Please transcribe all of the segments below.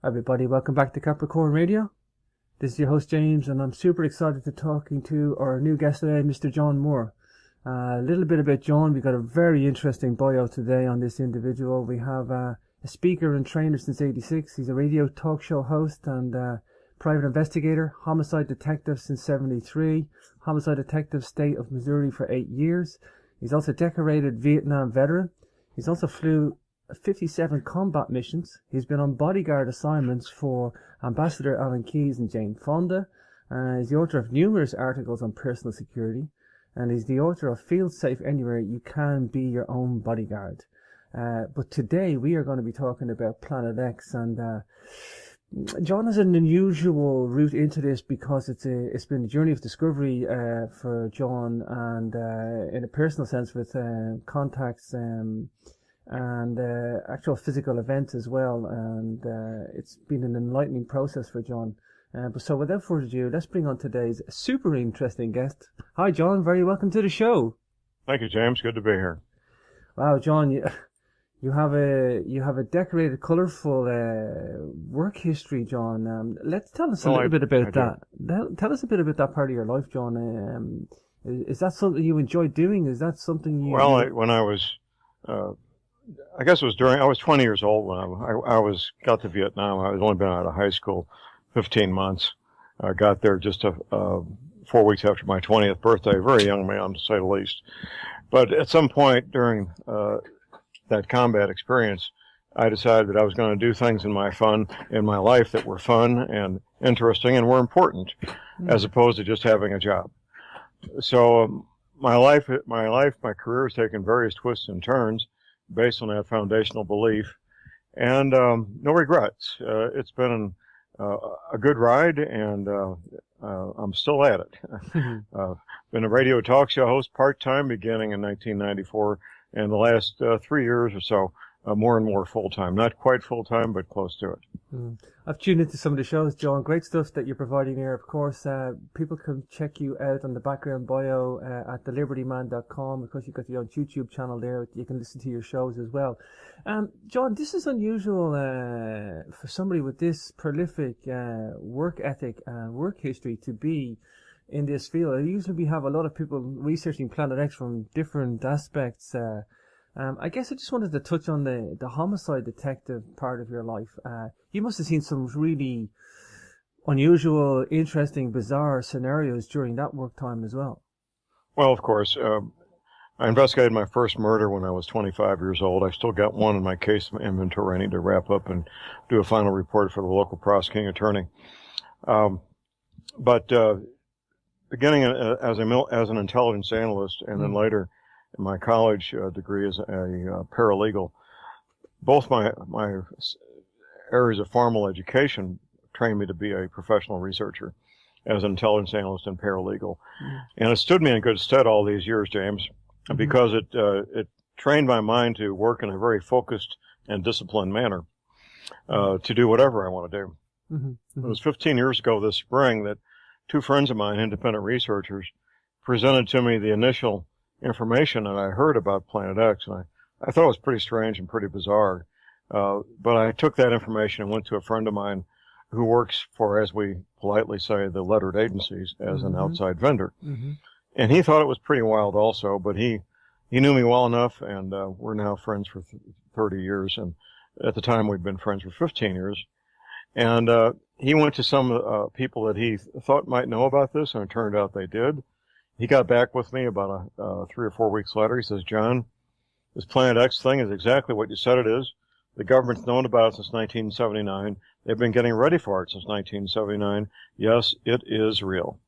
Everybody, welcome back to Capricorn Radio. This is your host James, and I'm super excited to talking to our new guest today, Mr. John Moore. A little bit about John. We've got a very interesting bio today on this individual. We have a speaker and trainer since '86. He's a radio talk show host and private investigator, homicide detective since '73, homicide detective state of Missouri for 8 years. He's also a decorated Vietnam veteran. He's also flew 57 combat missions. He's been on bodyguard assignments for Ambassador Alan Keyes and Jane Fonda. He's the author of numerous articles on personal security, and he's the author of Feel Safe Anywhere, You Can Be Your Own Bodyguard. But today we are going to be talking about Planet X, and John has an unusual route into this because it's been a journey of discovery for John, and in a personal sense with contacts and actual physical events as well, and it's been an enlightening process for John. But so without further ado, let's bring on today's super interesting guest. Hi John, very welcome to the show. Thank you, James. Good to be here. Wow, John, you have a decorated, colourful work history, John. Let's tell us a little bit about that. Tell us a bit about that part of your life, John. Is that something you enjoy doing? Is that something you? Well, when I was I guess it was I was 20 years old when I got to Vietnam. I had only been out of high school 15 months. I got there just 4 weeks after my 20th birthday, a very young man to say the least. But at some point during that combat experience, I decided that I was going to do things in my life that were fun and interesting and were important, as opposed to just having a job. So my career has taken various twists and turns based on that foundational belief, and no regrets. It's been a good ride, and I'm still at it. Been a radio talk show host part-time beginning in 1994, and the last 3 years or so, more and more full-time. Not quite full-time, but close to it. I've tuned into some of the shows, John. Great stuff that you're providing here. Of course, people can check you out on the background bio at thelibertyman.com. Of course, you've got your own YouTube channel there. You can listen to your shows as well. John, this is unusual for somebody with this prolific work ethic and work history to be in this field. Usually we have a lot of people researching Planet X from different aspects. I guess I just wanted to touch on the homicide detective part of your life. You must have seen some really unusual, interesting, bizarre scenarios during that work time as well. Well, of course. I investigated my first murder when I was 25 years old. I still got one in my case inventory I need to wrap up and do a final report for the local prosecuting attorney. But beginning as an intelligence analyst, and then later in my college degree as a paralegal, both my areas of formal education trained me to be a professional researcher as an intelligence analyst and paralegal. And it stood me in good stead all these years, James, because it trained my mind to work in a very focused and disciplined manner to do whatever I want to do. It was 15 years ago this spring that two friends of mine, independent researchers, presented to me the initial information that I heard about Planet X, and I thought it was pretty strange and pretty bizarre. But I took that information and went to a friend of mine who works for, as we politely say, the lettered agencies as an outside vendor. And he thought it was pretty wild also, but he knew me well enough, and we're now friends for 30 years, and at the time we'd been friends for 15 years. And he went to some people that he thought might know about this, and it turned out they did. He got back with me about 3 or 4 weeks later. He says, John, this Planet X thing is exactly what you said it is. The government's known about it since 1979. They've been getting ready for it since 1979. Yes, it is real.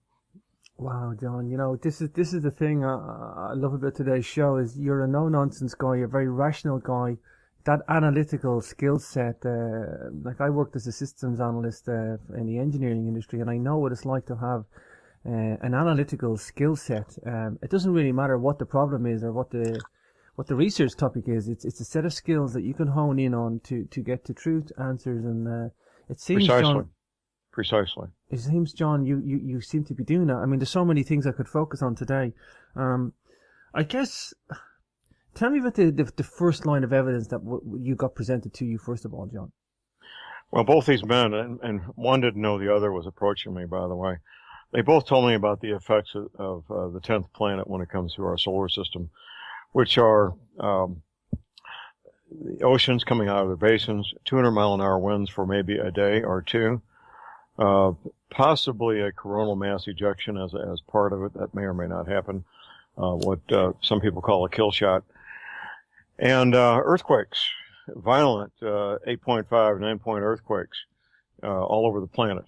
Wow, John, you know, this is the thing I love about today's show is you're a no-nonsense guy, you're a very rational guy. That analytical skill set, like I worked as a systems analyst in the engineering industry, and I know what it's like to have an analytical skill set. It doesn't really matter what the problem is or what the research topic is. It's a set of skills that you can hone in on to get to truth answers, and it seems Precisely. It seems, John, you seem to be doing that. I mean, there's so many things I could focus on today. I guess, tell me about the first line of evidence that you got presented to you, first of all, John. Well, both these men, and one didn't know the other was approaching me, by the way. They both told me about the effects of the 10th planet when it comes to our solar system, which are the oceans coming out of their basins, 200-mile-an-hour winds for maybe a day or two, possibly a coronal mass ejection as part of it. That may or may not happen, what some people call a kill shot. And earthquakes, violent 8.5, 9-point earthquakes all over the planet.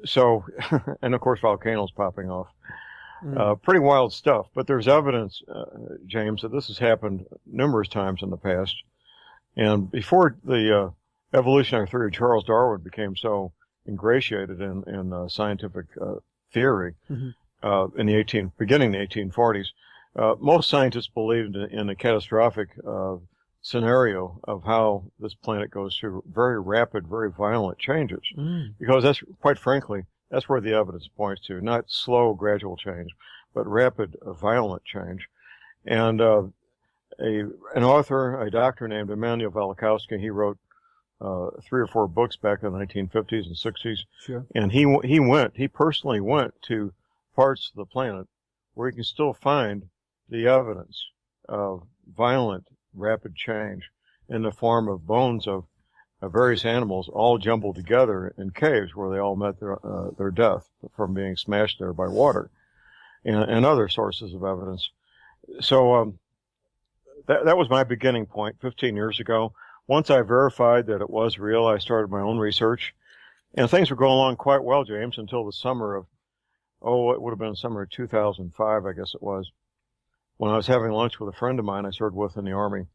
So, and of course volcanoes popping off. Pretty wild stuff, but there's evidence, James, that this has happened numerous times in the past. And before the evolutionary theory of Charles Darwin became so ingratiated in scientific theory in the beginning of the 1840s, most scientists believed in a catastrophic scenario of how this planet goes through very rapid, very violent changes. Because that's, quite frankly, that's where the evidence points to, not slow, gradual change, but rapid, violent change. And an author, a doctor named Immanuel Velikovsky, he wrote 3 or 4 books back in the 1950s and 60s. Sure. And he personally went to parts of the planet where you can still find the evidence of violent, rapid change in the form of bones of various animals all jumbled together in caves where they all met their death from being smashed there by water, and other sources of evidence. So that was my beginning point 15 years ago. Once I verified that it was real, I started my own research, and things were going along quite well, James, until the summer of, it would have been summer of 2005, I guess it was, when I was having lunch with a friend of mine I served with in the Army.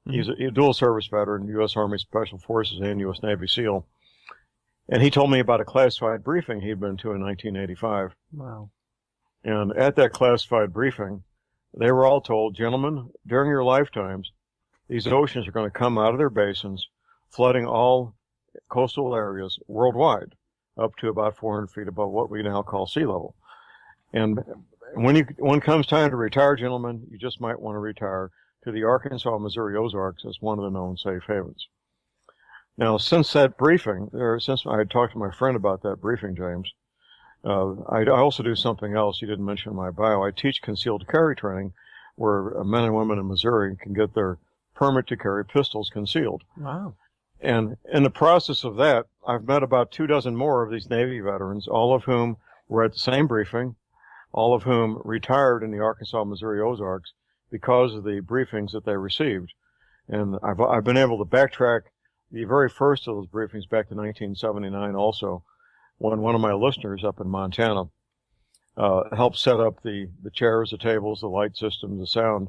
He's a dual service veteran, U.S. Army Special Forces and U.S. Navy SEAL. And he told me about a classified briefing he'd been to in 1985. Wow. And at that classified briefing, they were all told, gentlemen, during your lifetimes, these oceans are going to come out of their basins, flooding all coastal areas worldwide, up to about 400 feet above what we now call sea level. And when it comes time to retire, gentlemen, you just might want to retire to the Arkansas, Missouri Ozarks as one of the known safe havens. Now, since that briefing, since I had talked to my friend about that briefing, James, I also do something else you didn't mention in my bio. I teach concealed carry training, where men and women in Missouri can get their permit to carry pistols concealed. Wow. And in the process of that, I've met about 24 more of these Navy veterans, all of whom were at the same briefing, all of whom retired in the Arkansas, Missouri Ozarks because of the briefings that they received. And I've been able to backtrack the very first of those briefings back to 1979 also, when one of my listeners up in Montana helped set up the chairs, the tables, the light systems, the sound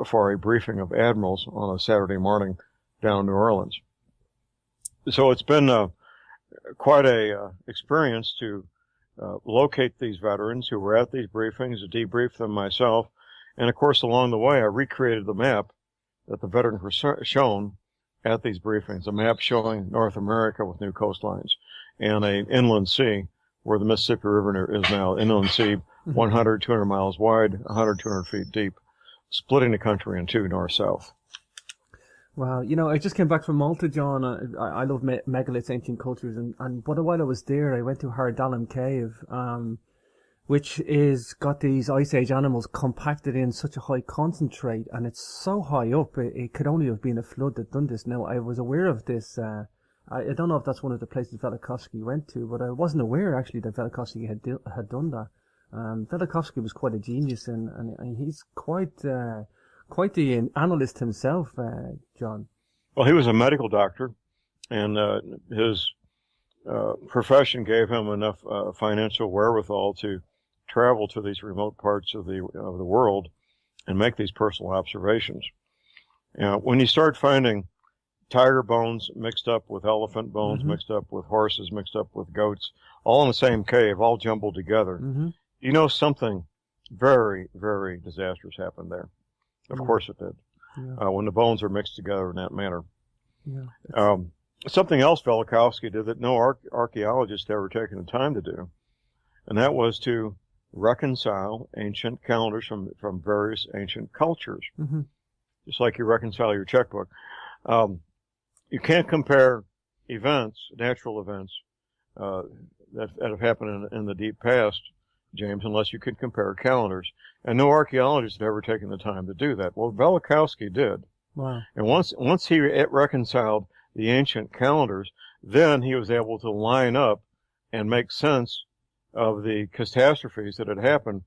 for a briefing of admirals on a Saturday morning down in New Orleans. So it's been quite a experience to locate these veterans who were at these briefings, to debrief them myself. And of course, along the way, I recreated the map that the veterans were shown at these briefings, a map showing North America with new coastlines and an inland sea where the Mississippi River is now, inland sea, 100, 200 miles wide, 100, 200 feet deep, splitting the country in two, north-south. Wow, I just came back from Malta, John. I love megaliths, ancient cultures, and but while I was there, I went to Hardalum Cave, which is got these Ice Age animals compacted in such a high concentrate, and it's so high up, it could only have been a flood that done this. Now, I was aware of this, I don't know if that's one of the places Velikovsky went to, but I wasn't aware, actually, that Velikovsky had done that. Velikovsky was quite a genius, and he's quite the analyst himself, John. Well, he was a medical doctor, and his profession gave him enough financial wherewithal to travel to these remote parts of the world and make these personal observations. When you start finding tiger bones mixed up with elephant bones, mixed up with horses, mixed up with goats, all in the same cave, all jumbled together, you know something very, very disastrous happened there. Of course it did. Yeah. When the bones are mixed together in that manner. Yeah, something else Velikovsky did that no archaeologist ever taken the time to do, and that was to reconcile ancient calendars from various ancient cultures, just like you reconcile your checkbook. you can't compare events, natural events, that have happened in the deep past, James, unless you can compare calendars. And no archaeologist had ever taken the time to do that. Well, Velikovsky did. Wow. And once he reconciled the ancient calendars, then he was able to line up and make sense of the catastrophes that had happened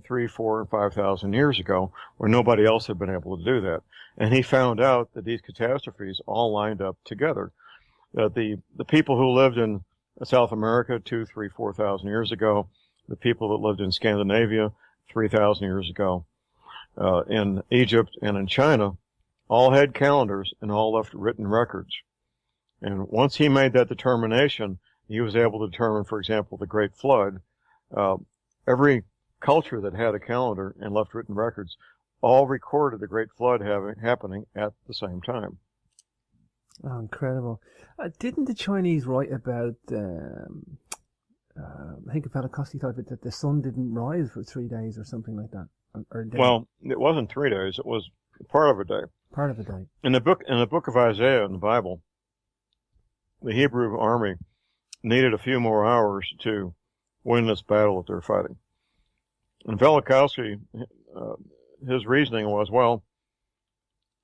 3, 4, and 5,000 years ago, where nobody else had been able to do that. And he found out that these catastrophes all lined up together. That the people who lived in South America 2, 3, 4,000 years ago, the people that lived in Scandinavia 3,000 years ago, in Egypt and in China, all had calendars and all left written records. And once he made that determination, he was able to determine, for example, the Great Flood. Every culture that had a calendar and left written records all recorded the Great Flood happening at the same time. Oh, incredible. Didn't the Chinese write about, I think Velikovsky thought that the sun didn't rise for 3 days or something like that? Or a day? Well, it wasn't 3 days. It was part of a day. Part of a day. In the book of Isaiah in the Bible, the Hebrew army needed a few more hours to win this battle that they're fighting. And Velikovsky, his reasoning was, well,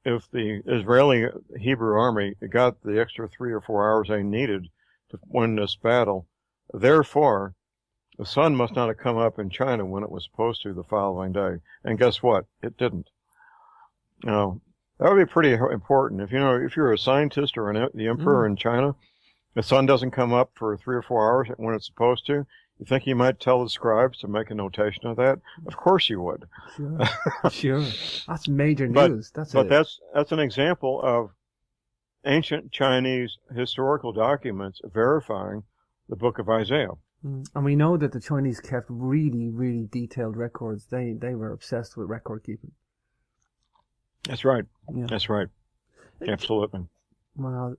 if the Israeli Hebrew army got the extra 3 or 4 hours they needed to win this battle, therefore, the sun must not have come up in China when it was supposed to the following day. And guess what? It didn't. That would be pretty important. If you're a scientist or the emperor in China, the sun doesn't come up for 3 or 4 hours when it's supposed to, you think you might tell the scribes to make a notation of that? Of course you would. Sure. Sure. That's major news. That's an example of ancient Chinese historical documents verifying the book of Isaiah. And we know that the Chinese kept really, really detailed records. They were obsessed with record keeping. That's right. Yeah. That's right. Absolutely. Well,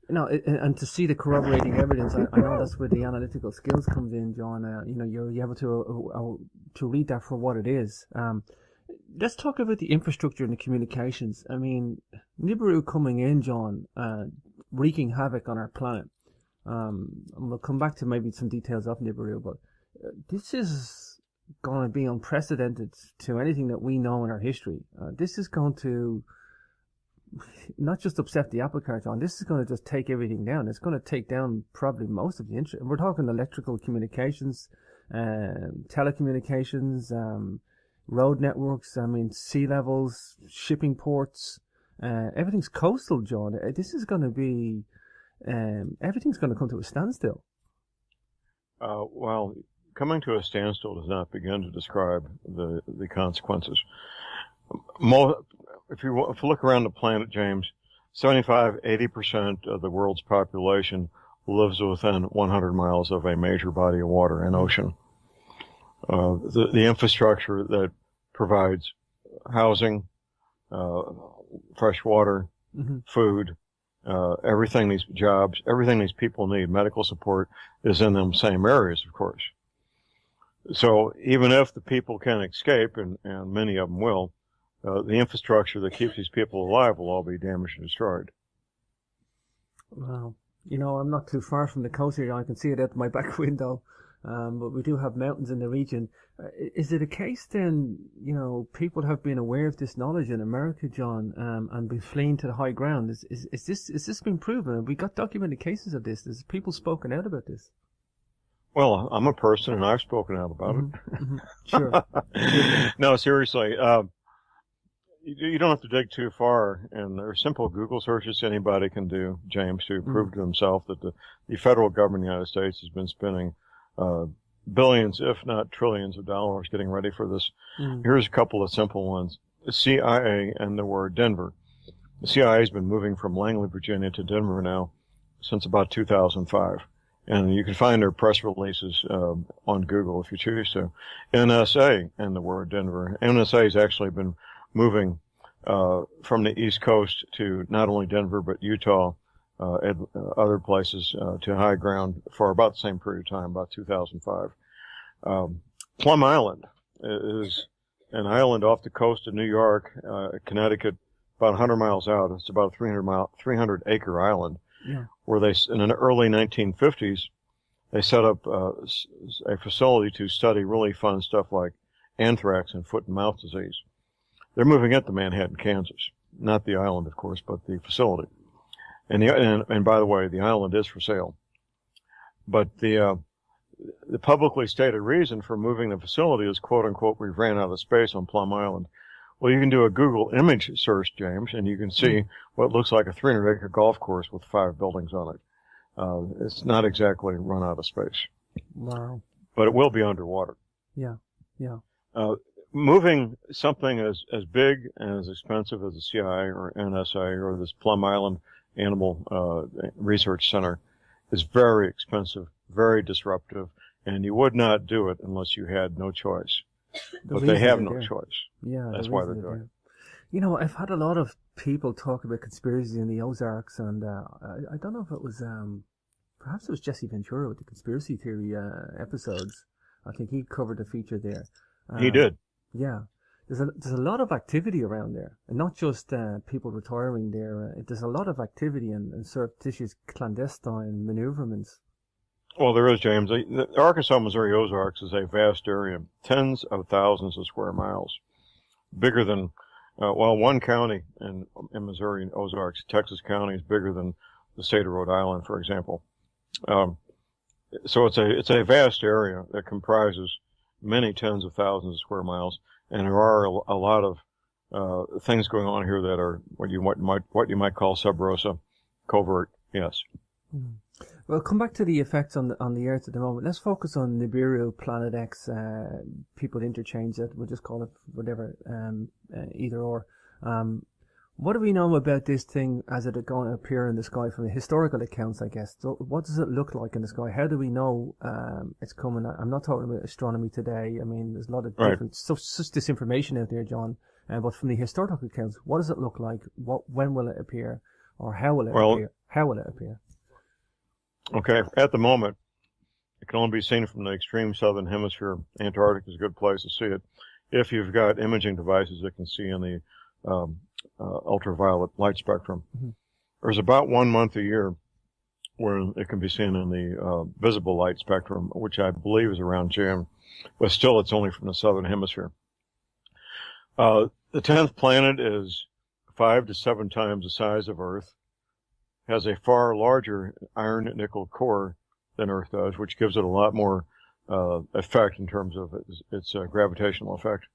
and to see the corroborating evidence, I know that's where the analytical skills comes in, John. You're able to read that for what it is. Let's talk about the infrastructure and the communications. I mean, Nibiru coming in, John, wreaking havoc on our planet. And we'll come back to maybe some details of Nibiru, but this is going to be unprecedented to anything that we know in our history. This is going to not just upset the apple cart, John. This is going to just take everything down. It's going to take down probably most of the interest. We're talking electrical communications, telecommunications, road networks, sea levels, shipping ports. Everything's coastal, John. This is going to be, everything's going to come to a standstill. Well, coming to a standstill does not begin to describe the consequences. If you look around the planet, James, 75–80% of the world's population lives within 100 miles of a major body of water and ocean. The infrastructure that provides housing, fresh water, food, everything these jobs, everything these people need, medical support, is in them same areas, of course. So even if the people can escape, and many of them will, the infrastructure that keeps these people alive will all be damaged and destroyed. Wow. I'm not too far from the coast here. I can see it out my back window. But we do have mountains in the region. Is it a case then, people have been aware of this knowledge in America, John, and been fleeing to the high ground? Is this been proven? Have we got documented cases of this? Has people spoken out about this? Well, I'm a person and I've spoken out about it. Sure. No, seriously. You don't have to dig too far, and there are simple Google searches anybody can do, James, to prove to himself that the federal government of the United States has been spending billions, if not trillions of dollars getting ready for this. Here's a couple of simple ones. The CIA and the word Denver. The CIA has been moving from Langley, Virginia to Denver now since about 2005. And you can find their press releases on Google if you choose to. NSA and the word Denver. NSA has actually been moving from the East Coast to not only Denver but Utah, and other places to high ground for about the same period of time, about 2005. Plum Island is an island off the coast of New York, Connecticut, about 100 miles out. It's about a 300 acre island, Yeah. where in the early 1950s, they set up a facility to study really fun stuff like anthrax and foot and mouth disease. They're moving it to Manhattan, Kansas. Not the island, of course, but the facility. And by the way, the island is for sale. But the publicly stated reason for moving the facility is, quote unquote, we've ran out of space on Plum Island. Well, you can do a Google image search, James, and you can see what looks like a 300-acre golf course with 5 buildings on it. It's not exactly run out of space. Wow. But it will be underwater. Yeah. Yeah. Moving something as big and as expensive as the CIA or NSA or this Plum Island Animal Research Center is very expensive, very disruptive, and you would not do it unless you had no choice. But they have no choice. Yeah, that's why they're doing it. You know, I've had a lot of people talk about conspiracy in the Ozarks, and I don't know if it was, perhaps it was Jesse Ventura with the conspiracy theory episodes. I think he covered a feature there. He did. Yeah. There's a lot of activity around there, and not just people retiring there. There's a lot of activity and surreptitious clandestine maneuverments. Well, there is, James. The Arkansas, Missouri Ozarks is a vast area, tens of thousands of square miles, bigger than, one county in Missouri and Ozarks, Texas County, is bigger than the state of Rhode Island, for example. So it's a vast area that comprises many tens of thousands of square miles, and there are a lot of things going on here that are what you might call sub rosa, covert. Yes. Mm. Well, come back to the effects on the Earth at the moment. Let's focus on Nibiru-Planet X. People interchange it. We'll just call it whatever, either or. What do we know about this thing as it going to appear in the sky from the historical accounts, I guess? So what does it look like in the sky? How do we know it's coming? I'm not talking about astronomy today. I mean, there's a lot of different, such disinformation out there, John. But from the historical accounts, what does it look like? When will it appear? Or how will it appear? How will it appear? Okay, at the moment, it can only be seen from the extreme southern hemisphere. Antarctica is a good place to see it. If you've got imaging devices that can see in the ultraviolet light spectrum. Mm-hmm. There's about 1 month a year where it can be seen in the visible light spectrum, which I believe is around June. But still, it's only from the southern hemisphere. The 10th planet is 5 to 7 times the size of Earth, has a far larger iron-nickel core than Earth does, which gives it a lot more effect in terms of its gravitational effect.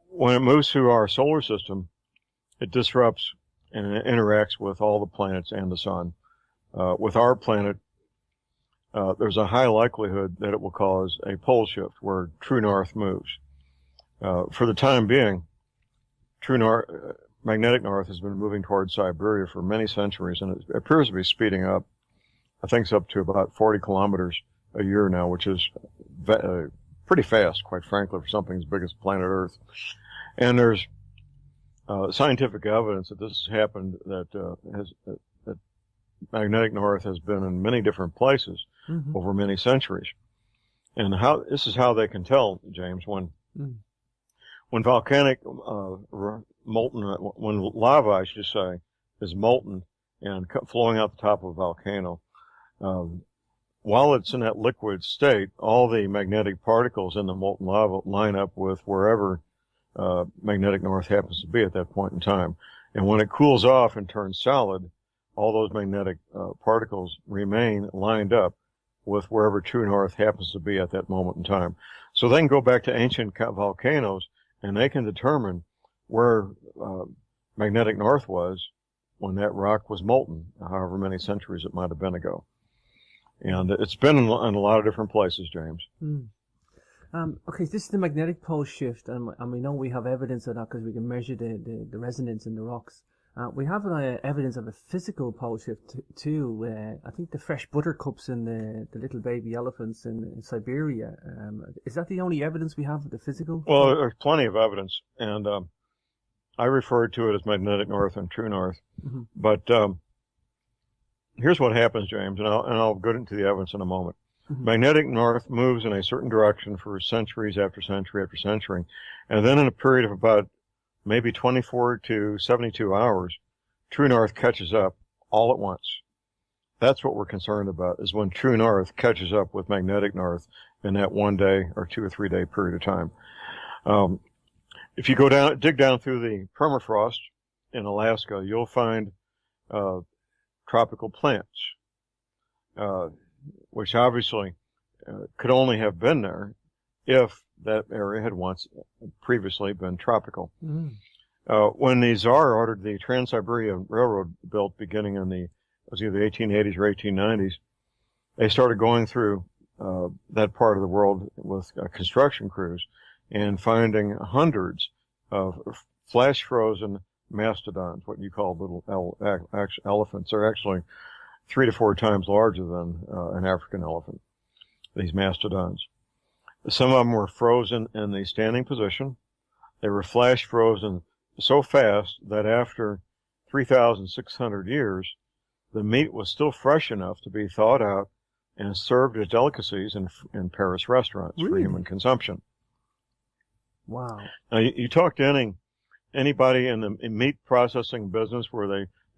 When it moves through our solar system, it disrupts and it interacts with all the planets and the sun. With our planet, there's a high likelihood that it will cause a pole shift where true north moves. For the time being, magnetic north has been moving towards Siberia for many centuries, and it appears to be speeding up. I think it's up to about 40 kilometers a year now, which is pretty fast, quite frankly, for something as big as planet Earth. And there's scientific evidence that this has happened, that magnetic north has been in many different places over many centuries. And this is how they can tell, James, when volcanic when lava, I should say, is molten and flowing out the top of a volcano, while it's in that liquid state, all the magnetic particles in the molten lava line up with wherever magnetic north happens to be at that point in time. And when it cools off and turns solid, all those magnetic particles remain lined up with wherever true north happens to be at that moment in time. So they can go back to ancient volcanoes and they can determine where magnetic north was when that rock was molten, however many centuries it might have been ago. And it's been in a lot of different places, James. Okay, this is the magnetic pole shift, and we know we have evidence of that because we can measure the resonance in the rocks. We have evidence of a physical pole shift too. I think the fresh buttercups and the little baby elephants in Siberia. Is that the only evidence we have of the physical? Well, there's plenty of evidence, and I refer to it as magnetic north and true north. But here's what happens, James, and I'll go into the evidence in a moment. Magnetic north moves in a certain direction for centuries after century after century, and then in a period of about maybe 24 to 72 hours, true north catches up all at once. That's what we're concerned about, is when true north catches up with magnetic north in that 1 day or 2 or 3 day period of time. If you go down, dig down through the permafrost in Alaska, you'll find tropical plants, which obviously could only have been there if that area had once previously been tropical. When the Tsar ordered the Trans-Siberian Railroad built beginning in it was either 1880s or 1890s, they started going through that part of the world with construction crews and finding hundreds of flash-frozen mastodons, what you call little elephants. They're actually 3 to 4 times larger than an African elephant, these mastodons. Some of them were frozen in the standing position. They were flash frozen so fast that after 3,600 years, the meat was still fresh enough to be thawed out and served as delicacies in Paris restaurants for human consumption. Wow. Now, you talk to anybody in the meat processing business where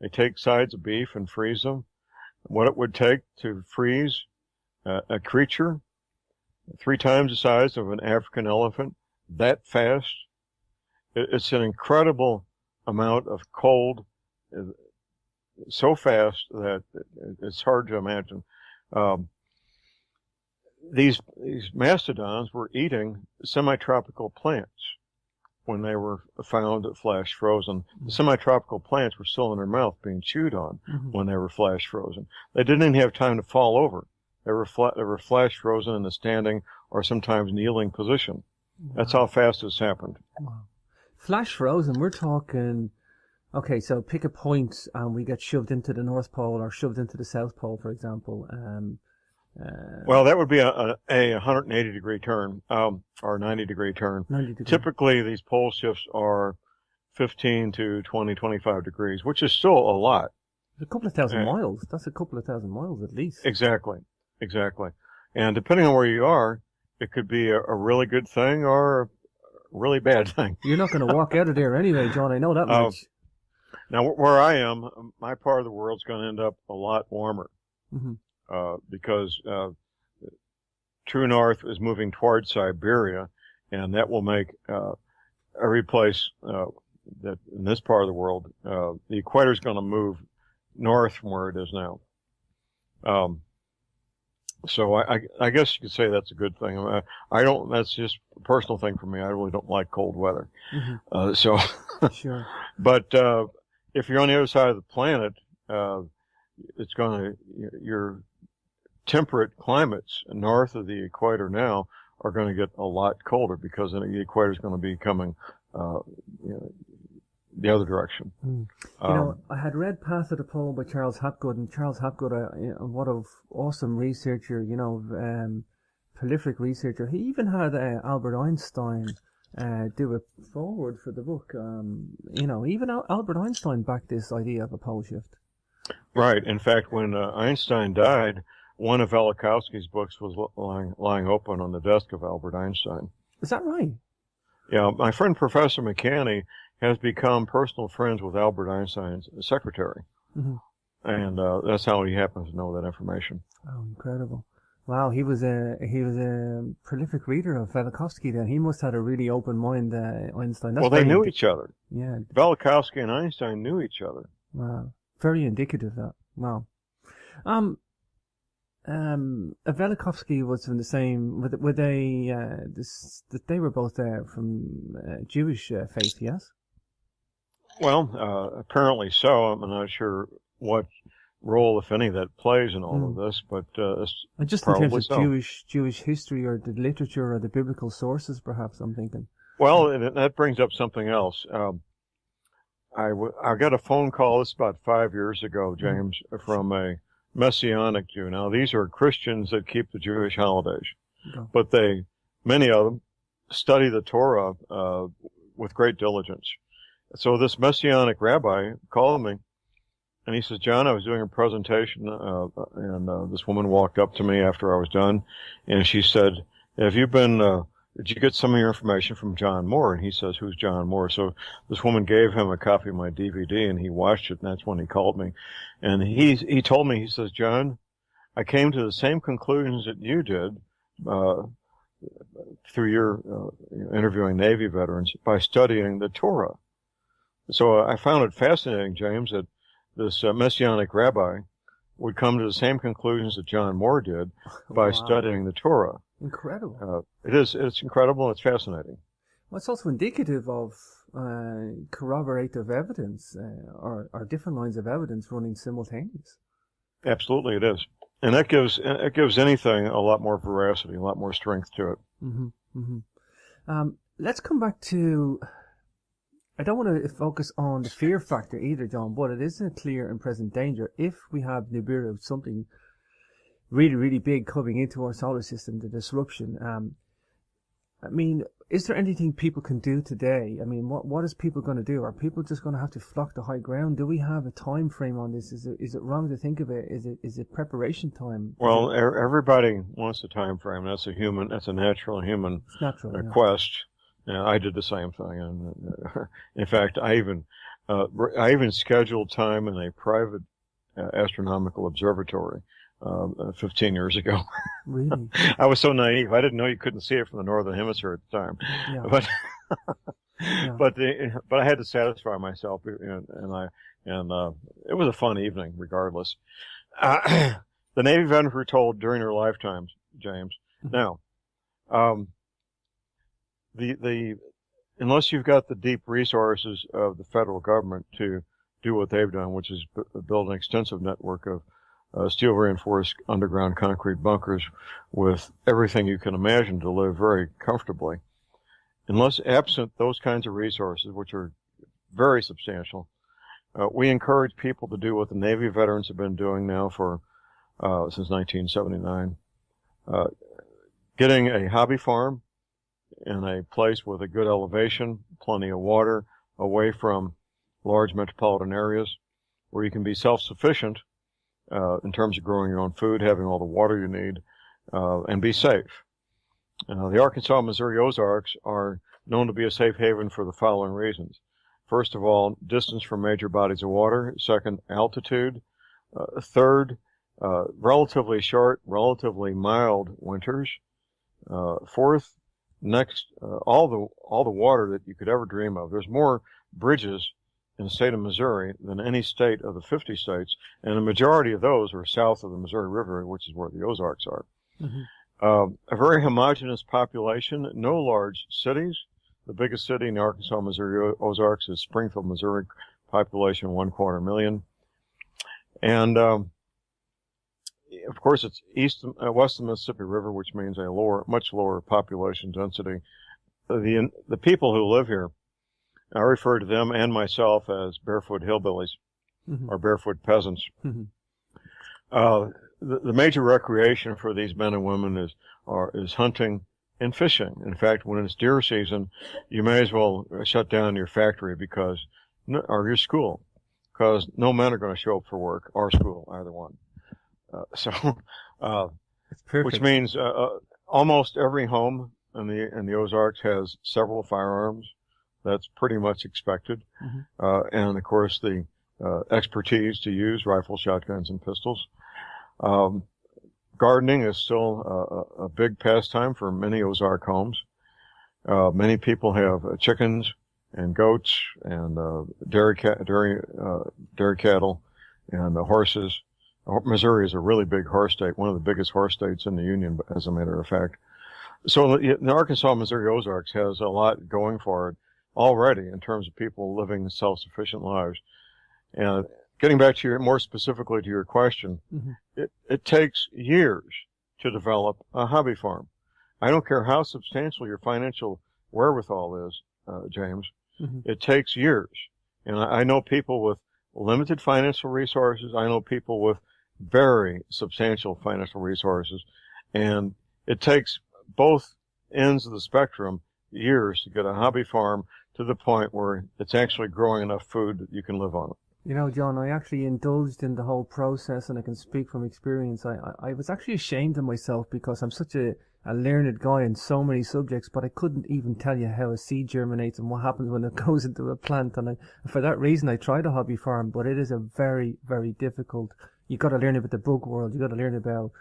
they take sides of beef and freeze them, what it would take to freeze a creature 3 times the size of an African elephant that fast. It's an incredible amount of cold, so fast that it's hard to imagine. These mastodons were eating semi-tropical plants when they were found flash frozen. The semi-tropical plants were still in their mouth being chewed on when they were flash frozen. They didn't even have time to fall over. They were flash frozen in a standing or sometimes kneeling position. That's how fast this happened. Wow. Flash frozen, we're talking, okay, so pick a point and we get shoved into the North Pole or shoved into the South Pole, for example. Well, that would be a 180-degree turn, or 90-degree turn. 90 degrees. Typically, these pole shifts are 15 to 20, 25 degrees, which is still a lot. It's a couple of thousand miles. That's a couple of thousand miles at least. Exactly. And depending on where you are, it could be a really good thing or a really bad thing. You're not going to walk out of there anyway, John. I know that much. Now, where I am, my part of the world's going to end up a lot warmer. Because true north is moving towards Siberia, and that will make every place that in this part of the world, the equator is going to move north from where it is now. So I guess you could say that's a good thing. That's just a personal thing for me. I really don't like cold weather. Sure. But if you're on the other side of the planet, your temperate climates north of the equator now are going to get a lot colder because the equator is going to be coming the other direction. I had read Path of the Pole by Charles Hapgood, and Charles Hapgood, what an awesome researcher, prolific researcher. He even had Albert Einstein do a forward for the book. Even Albert Einstein backed this idea of a pole shift. Right. In fact, when Einstein died, one of Velikovsky's books was lying open on the desk of Albert Einstein. Is that right? Yeah. My friend Professor McCanney has become personal friends with Albert Einstein's secretary. And that's how he happens to know that information. Oh, incredible. Wow, he was a prolific reader of Velikovsky then. He must have had a really open mind, Einstein. That's they knew each other. Yeah. Velikovsky and Einstein knew each other. Wow. Very indicative, that. Wow. Velikovsky was from the same, were they, they were both from Jewish faith, yes? Well, apparently so. I'm not sure what role, if any, that plays in all of this, but just in terms of Jewish history or the literature or the biblical sources, perhaps, I'm thinking. Well, that brings up something else. I got a phone call, this is about 5 years ago, James, from a Messianic Jew. Now, these are Christians that keep the Jewish holidays, but many of them study the Torah with great diligence. So this Messianic rabbi called me, and he says, John, I was doing a presentation, and this woman walked up to me after I was done, and she said, have you been did you get some of your information from John Moore? And he says, who's John Moore? So this woman gave him a copy of my DVD, and he watched it, and that's when he called me. And he told me, he says, John, I came to the same conclusions that you did through your interviewing Navy veterans by studying the Torah. So I found it fascinating, James, that this Messianic rabbi would come to the same conclusions that John Moore did by studying the Torah. Incredible. It's incredible, and it's fascinating. Well, it's also indicative of corroborative evidence or different lines of evidence running simultaneous. Absolutely, it is. And it gives anything a lot more veracity, a lot more strength to it. Mm-hmm, mm-hmm. Let's come back to, I don't want to focus on the fear factor either, John, but it is a clear and present danger if we have Nibiru, something really, really big coming into our solar system, the disruption. I mean, is there anything people can do today? I mean, what is people going to do? Are people just going to have to flock to high ground? Do we have a time frame on this? Is it wrong to think of it? Is it preparation time? Well, everybody wants a time frame. That's a natural human quest. Yeah, I did the same thing, and in fact, I even scheduled time in a private astronomical observatory 15 years ago. Really? I was so naive. I didn't know you couldn't see it from the northern hemisphere at the time. Yeah. But yeah. but I had to satisfy myself, and it was a fun evening, regardless. The Navy veterans were told during their lifetimes, James. Now, unless you've got the deep resources of the federal government to do what they've done, which is build an extensive network of steel reinforced underground concrete bunkers with everything you can imagine to live very comfortably. Unless absent those kinds of resources, which are very substantial, we encourage people to do what the Navy veterans have been doing now for since 1979, getting a hobby farm in a place with a good elevation, plenty of water, away from large metropolitan areas, where you can be self-sufficient in terms of growing your own food, having all the water you need, and be safe. The Arkansas, Missouri Ozarks are known to be a safe haven for the following reasons. First of all, distance from major bodies of water. Second, altitude. Third, relatively short, relatively mild winters. Fourth, all the water that you could ever dream of. There's more bridges in the state of Missouri than any state of the 50 states, and the majority of those are south of the Missouri River, which is where the Ozarks are. Mm-hmm. A very homogeneous population, no large cities. The biggest city in the Arkansas, Missouri Ozarks is Springfield, Missouri, population 250,000. And of course, it's west of the Mississippi River, which means a much lower population density. The people who live here, I refer to them and myself as barefoot hillbillies, mm-hmm. or barefoot peasants. Mm-hmm. The major recreation for these men and women is hunting and fishing. In fact, when it's deer season, you may as well shut down your factory or your school, because no men are going to show up for work or school, either one. Which means almost every home in the Ozarks has several firearms. That's pretty much expected. Mm-hmm. And of course, the expertise to use rifles, shotguns, and pistols. Gardening is still a big pastime for many Ozark homes. Many people have chickens and goats and dairy cattle and horses. Missouri is a really big horse state, one of the biggest horse states in the Union, as a matter of fact. So the Arkansas, Missouri Ozarks has a lot going for it already in terms of people living self-sufficient lives. And getting back to more specifically to your question, mm-hmm. it takes years to develop a hobby farm. I don't care how substantial your financial wherewithal is, James. Mm-hmm. It takes years. And I know people with limited financial resources. I know people with very substantial financial resources. And it takes both ends of the spectrum years to get a hobby farm to the point where it's actually growing enough food that you can live on it. You know, John, I actually indulged in the whole process, and I can speak from experience. I was actually ashamed of myself because I'm such a learned guy in so many subjects, but I couldn't even tell you how a seed germinates and what happens when it goes into a plant. And for that reason, I tried a hobby farm, but it is a very, very difficult. You got to learn about the bug world. You got to learn about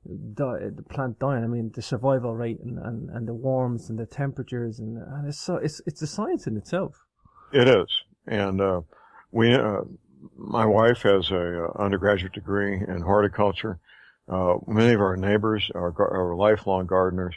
the plant dying. I mean, the survival rate and the warmth and the temperatures and it's a science in itself. It is, and my wife has a undergraduate degree in horticulture. Many of our neighbors are lifelong gardeners.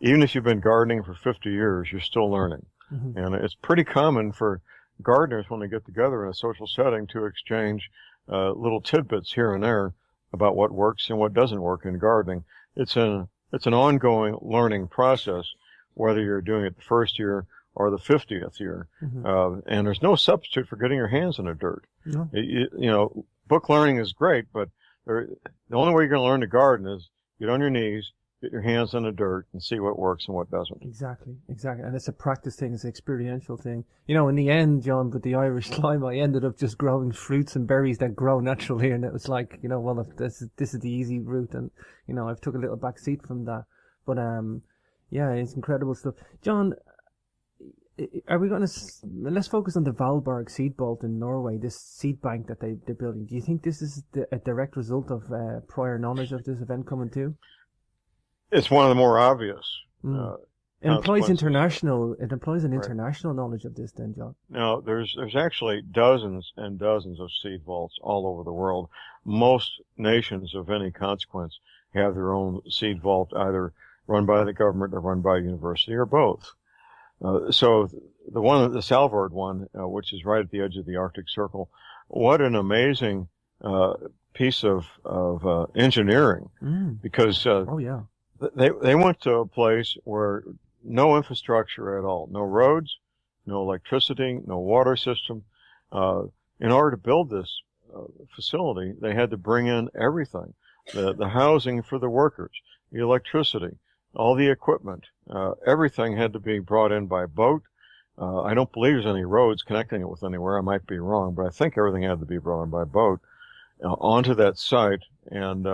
Even if you've been gardening for 50 years, you're still learning. Mm-hmm. And it's pretty common for gardeners, when they get together in a social setting, to exchange little tidbits here and there about what works and what doesn't work in gardening. It's an ongoing learning process, whether you're doing it the first year or the 50th year. Mm-hmm. And there's no substitute for getting your hands in the dirt. No. You know, book learning is great, but the only way you're going to learn to garden is get on your knees, get your hands in the dirt, and see what works and what doesn't. Exactly. And it's a practice thing, it's an experiential thing. You know, in the end, John, with the Irish lime, I ended up just growing fruits and berries that grow naturally, and it was like, you know, well, if this is the easy route, and, you know, I've took a little back seat from that. But, yeah, it's incredible stuff. John, are we going to let's focus on the Valborg seed vault in Norway, this seed bank that they're building. Do you think this is a direct result of prior knowledge of this event coming too? It's one of the more obvious. It employs international knowledge of this, then, John. Now, there's actually dozens and dozens of seed vaults all over the world. Most nations of any consequence have their own seed vault, either run by the government or run by a university or both. So the Svalbard one, which is right at the edge of the Arctic Circle, what an amazing piece of engineering, because they went to a place where no infrastructure at all, no roads, no electricity, no water system. In order to build this facility, they had to bring in everything, the housing for the workers, the electricity, all the equipment, everything had to be brought in by boat. I don't believe there's any roads connecting it with anywhere. I might be wrong, but I think everything had to be brought in by boat onto that site and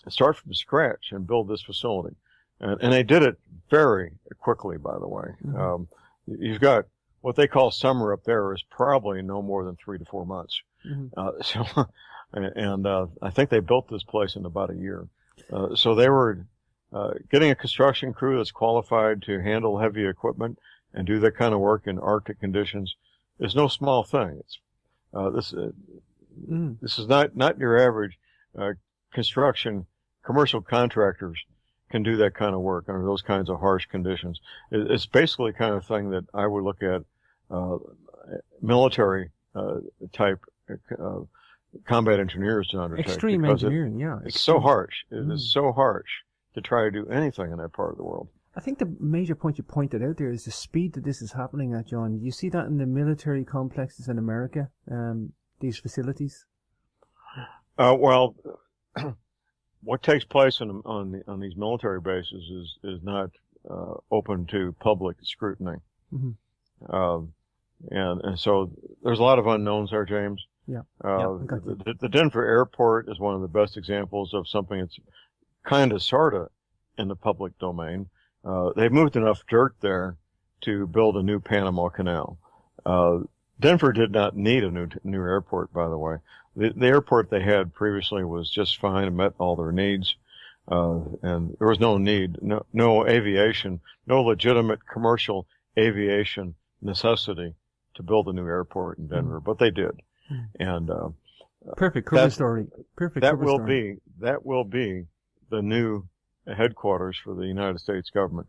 start from scratch and build this facility. And they did it very quickly, by the way. Mm-hmm. You've got what they call summer up there is probably no more than 3 to 4 months. Mm-hmm. I think they built this place in about a year. So they were getting a construction crew that's qualified to handle heavy equipment and do that kind of work in Arctic conditions is no small thing. This is not your average construction. Commercial contractors can do that kind of work under those kinds of harsh conditions. It's basically the kind of thing that I would look at military type combat engineers to undertake. Extreme engineering, it's so harsh. It is so harsh to try to do anything in that part of the world. I think the major point you pointed out there is the speed that this is happening at, John. You see that in the military complexes in America, these facilities? Well, what takes place on these military bases is not open to public scrutiny. Mm-hmm. And so there's a lot of unknowns there, James. Yeah. The Denver airport is one of the best examples of something that's kind of, sort of, in the public domain. They've moved enough dirt there to build a new Panama Canal. Denver did not need a new airport, by the way. The airport they had previously was just fine and met all their needs. And there was no need, no aviation, no legitimate commercial aviation necessity to build a new airport in Denver, but they did. And perfect cover story. Perfect. That will be the new headquarters for the United States government,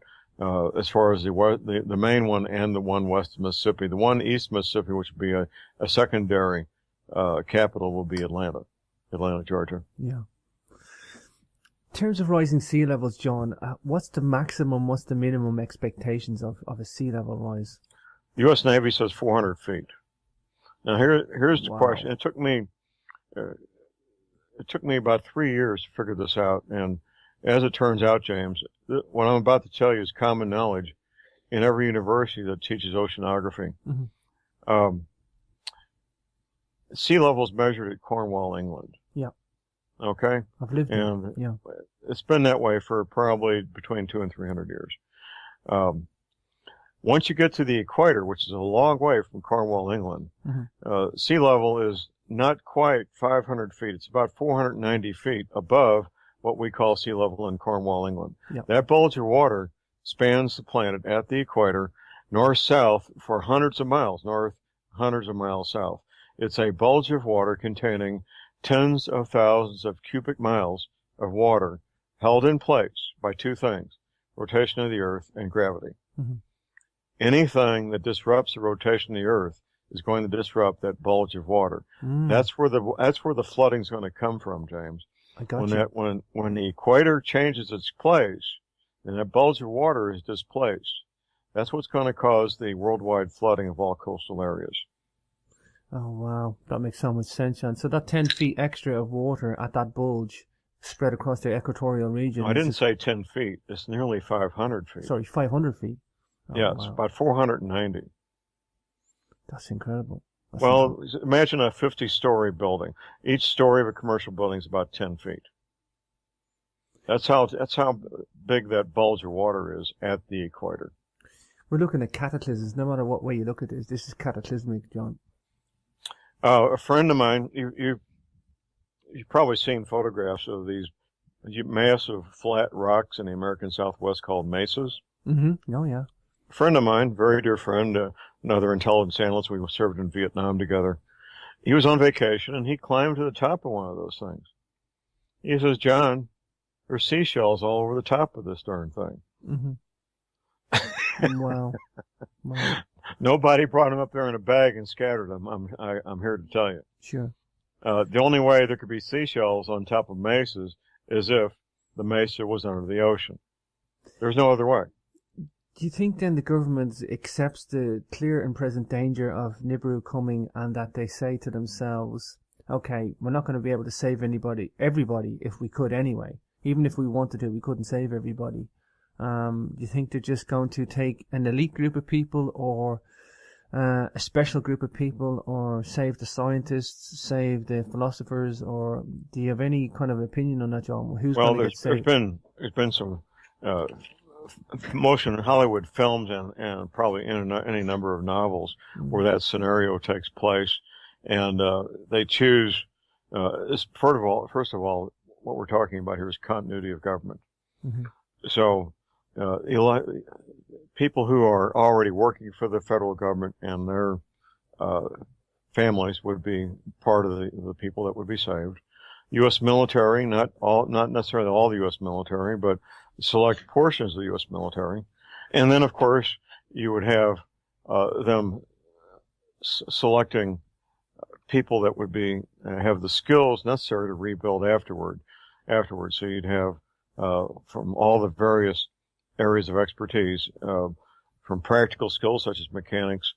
as far as the main one and the one west of Mississippi. The one east Mississippi, which would be a secondary capital, will be Atlanta, Georgia. Yeah. In terms of rising sea levels, John, what's the maximum, what's the minimum expectations of a sea level rise? The U.S. Navy says 400 feet. Now here's the question. It took me about 3 years to figure this out, and as it turns out, James, what I'm about to tell you is common knowledge in every university that teaches oceanography. Mm-hmm. Sea level is measured at Cornwall, England. Yeah. Okay? I've lived there. And Yeah. it's been that way for probably between 200 and 300 years. Once you get to the equator, which is a long way from Cornwall, England, sea level is not quite 500 feet. It's about 490 feet above what we call sea level in Cornwall, England. Yep. That bulge of water spans the planet at the equator, north-south for hundreds of miles, north, hundreds of miles south. It's a bulge of water containing tens of thousands of cubic miles of water held in place by two things, rotation of the Earth and gravity. Anything that disrupts the rotation of the Earth is going to disrupt that bulge of water. That's where the flooding's going to come from, James. I got you. When the equator changes its place, and that bulge of water is displaced, that's what's going to cause the worldwide flooding of all coastal areas. Oh, wow. That makes so much sense, John. So that 10 feet extra of water at that bulge spread across the equatorial region. I didn't say 10 feet. It's nearly 500 feet. Sorry, 500 feet. Oh, yeah, it's about 490. That's incredible. Imagine a 50-story building. Each story of a commercial building is about 10 feet. That's how big that bulge of water is at the equator. We're looking at cataclysms. No matter what way you look at this, this is cataclysmic, John. A friend of mine, you've probably seen photographs of these massive flat rocks in the American Southwest called mesas. Oh, yeah. A friend of mine, very dear friend, another intelligence analyst, we served in Vietnam together. He was on vacation, and he climbed to the top of one of those things. He says, John, there's seashells all over the top of this darn thing. Wow. Nobody brought them up there in a bag and scattered them. I'm here to tell you. Sure. The only way there could be seashells on top of mesas is if the mesa was under the ocean. There's no other way. Do you think then the government accepts the clear and present danger of NIBIRU coming, and that they say to themselves, okay, we're not going to be able to save everybody if we could anyway. Even if we wanted to, we couldn't save everybody. Do you think they're just going to take an elite group of people, or a special group of people, or save the scientists, save the philosophers, or do you have any kind of opinion on that, John? Who's going to get saved? There's been some motion Hollywood films and probably any number of novels where that scenario takes place, and they choose. First of all, what we're talking about here is continuity of government. So. People who are already working for the federal government and their families would be part of the people that would be saved. U.S. military, not necessarily all the U.S. military, but select portions of the U.S. military. And then, of course, you would have them selecting people that would have the skills necessary to rebuild afterward. So you'd have from all the various areas of expertise, from practical skills such as mechanics,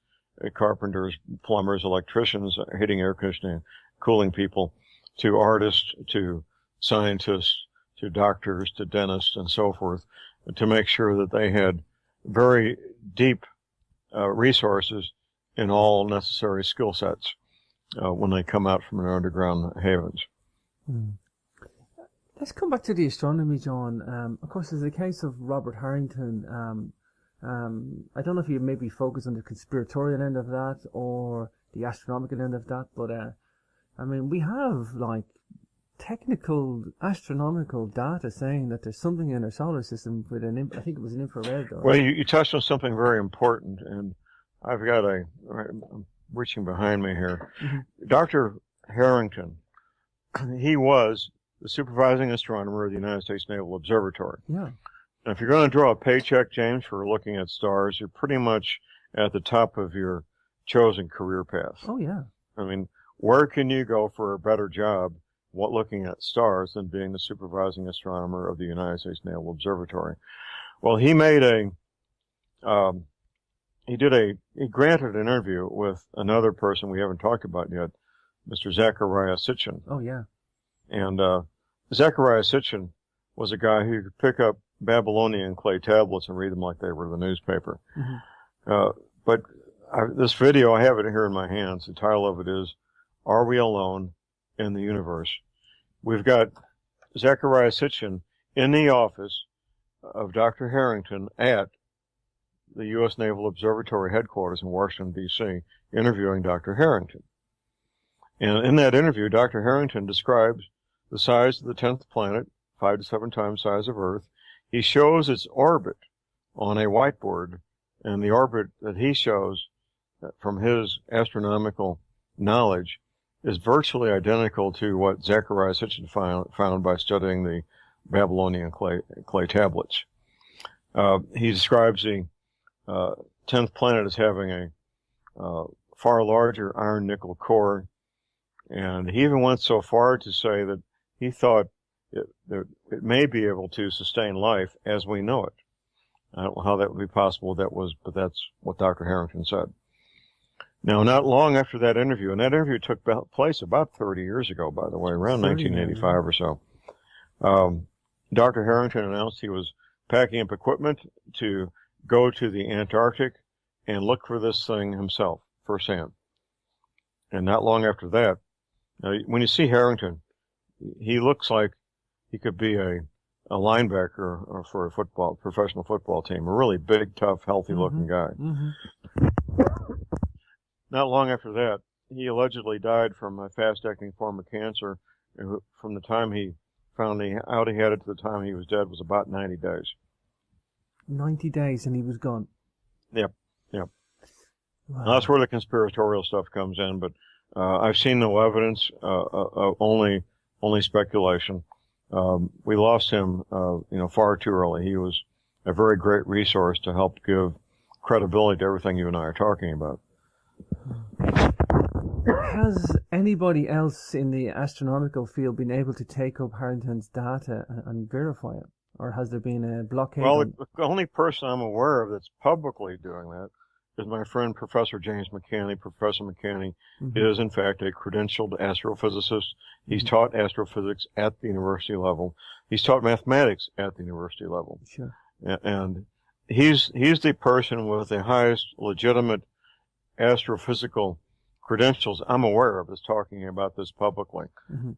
carpenters, plumbers, electricians, heating, air conditioning, cooling people, to artists, to scientists, to doctors, to dentists, and so forth, to make sure that they had very deep resources in all necessary skill sets when they come out from their underground havens. Let's come back to the astronomy, John. Of course, there's the case of Robert Harrington. I don't know if you maybe focus on the conspiratorial end of that or the astronomical end of that, but I mean, we have like technical astronomical data saying that there's something in our solar system with I think it was an infrared. Well, you touched on something very important, and I've got I'm reaching behind me here. Dr. Harrington, he was the supervising astronomer of the United States Naval Observatory. Yeah. Now, if you're going to draw a paycheck, James, for looking at stars, you're pretty much at the top of your chosen career path. Oh, yeah. I mean, where can you go for a better job looking at stars than being the supervising astronomer of the United States Naval Observatory? Well, he granted an interview with another person we haven't talked about yet, Mr. Zechariah Sitchin. Oh, yeah. And Zechariah Sitchin was a guy who could pick up Babylonian clay tablets and read them like they were the newspaper. But this video, I have it here in my hands. The title of it is, Are We Alone in the Universe? we've got Zecharia Sitchin in the office of Dr. Harrington at the U.S. Naval Observatory headquarters in Washington, D.C., interviewing Dr. Harrington. And in that interview, Dr. Harrington describes the size of the 10th planet, 5 to 7 times the size of Earth. He shows its orbit on a whiteboard, and the orbit that he shows from his astronomical knowledge is virtually identical to what Zecharia Sitchin found by studying the Babylonian clay tablets. He describes the 10th planet as having a far larger iron-nickel core, and he even went so far to say that he thought it may be able to sustain life as we know it. I don't know how that would be possible, but that's what Dr. Harrington said. Now, not long after that interview, and that interview took place about 30 years ago, by the way, around 1985 or so, Dr. Harrington announced he was packing up equipment to go to the Antarctic and look for this thing himself, firsthand. And not long after that, when you see Harrington, he looks like he could be a linebacker or for a professional football team, a really big, tough, healthy-looking guy. Not long after that, he died from a fast-acting form of cancer. From the time he found out he had it to the time he was dead was about 90 days. 90 days and he was gone. Yep. Wow. Now, that's where the conspiratorial stuff comes in, but I've seen no evidence, only speculation. We lost him, far too early. He was a very great resource to help give credibility to everything you and I are talking about. Has anybody else in the astronomical field been able to take up Harrington's data and verify it? Or has there been a blockade? Well, the only person I'm aware of that's publicly doing that is my friend Professor James McCanney. Professor McCanney is, in fact, a credentialed astrophysicist. He's taught astrophysics at the university level. He's taught mathematics at the university level. Sure. And he's the person with the highest legitimate astrophysical credentials I'm aware of that's talking about this publicly.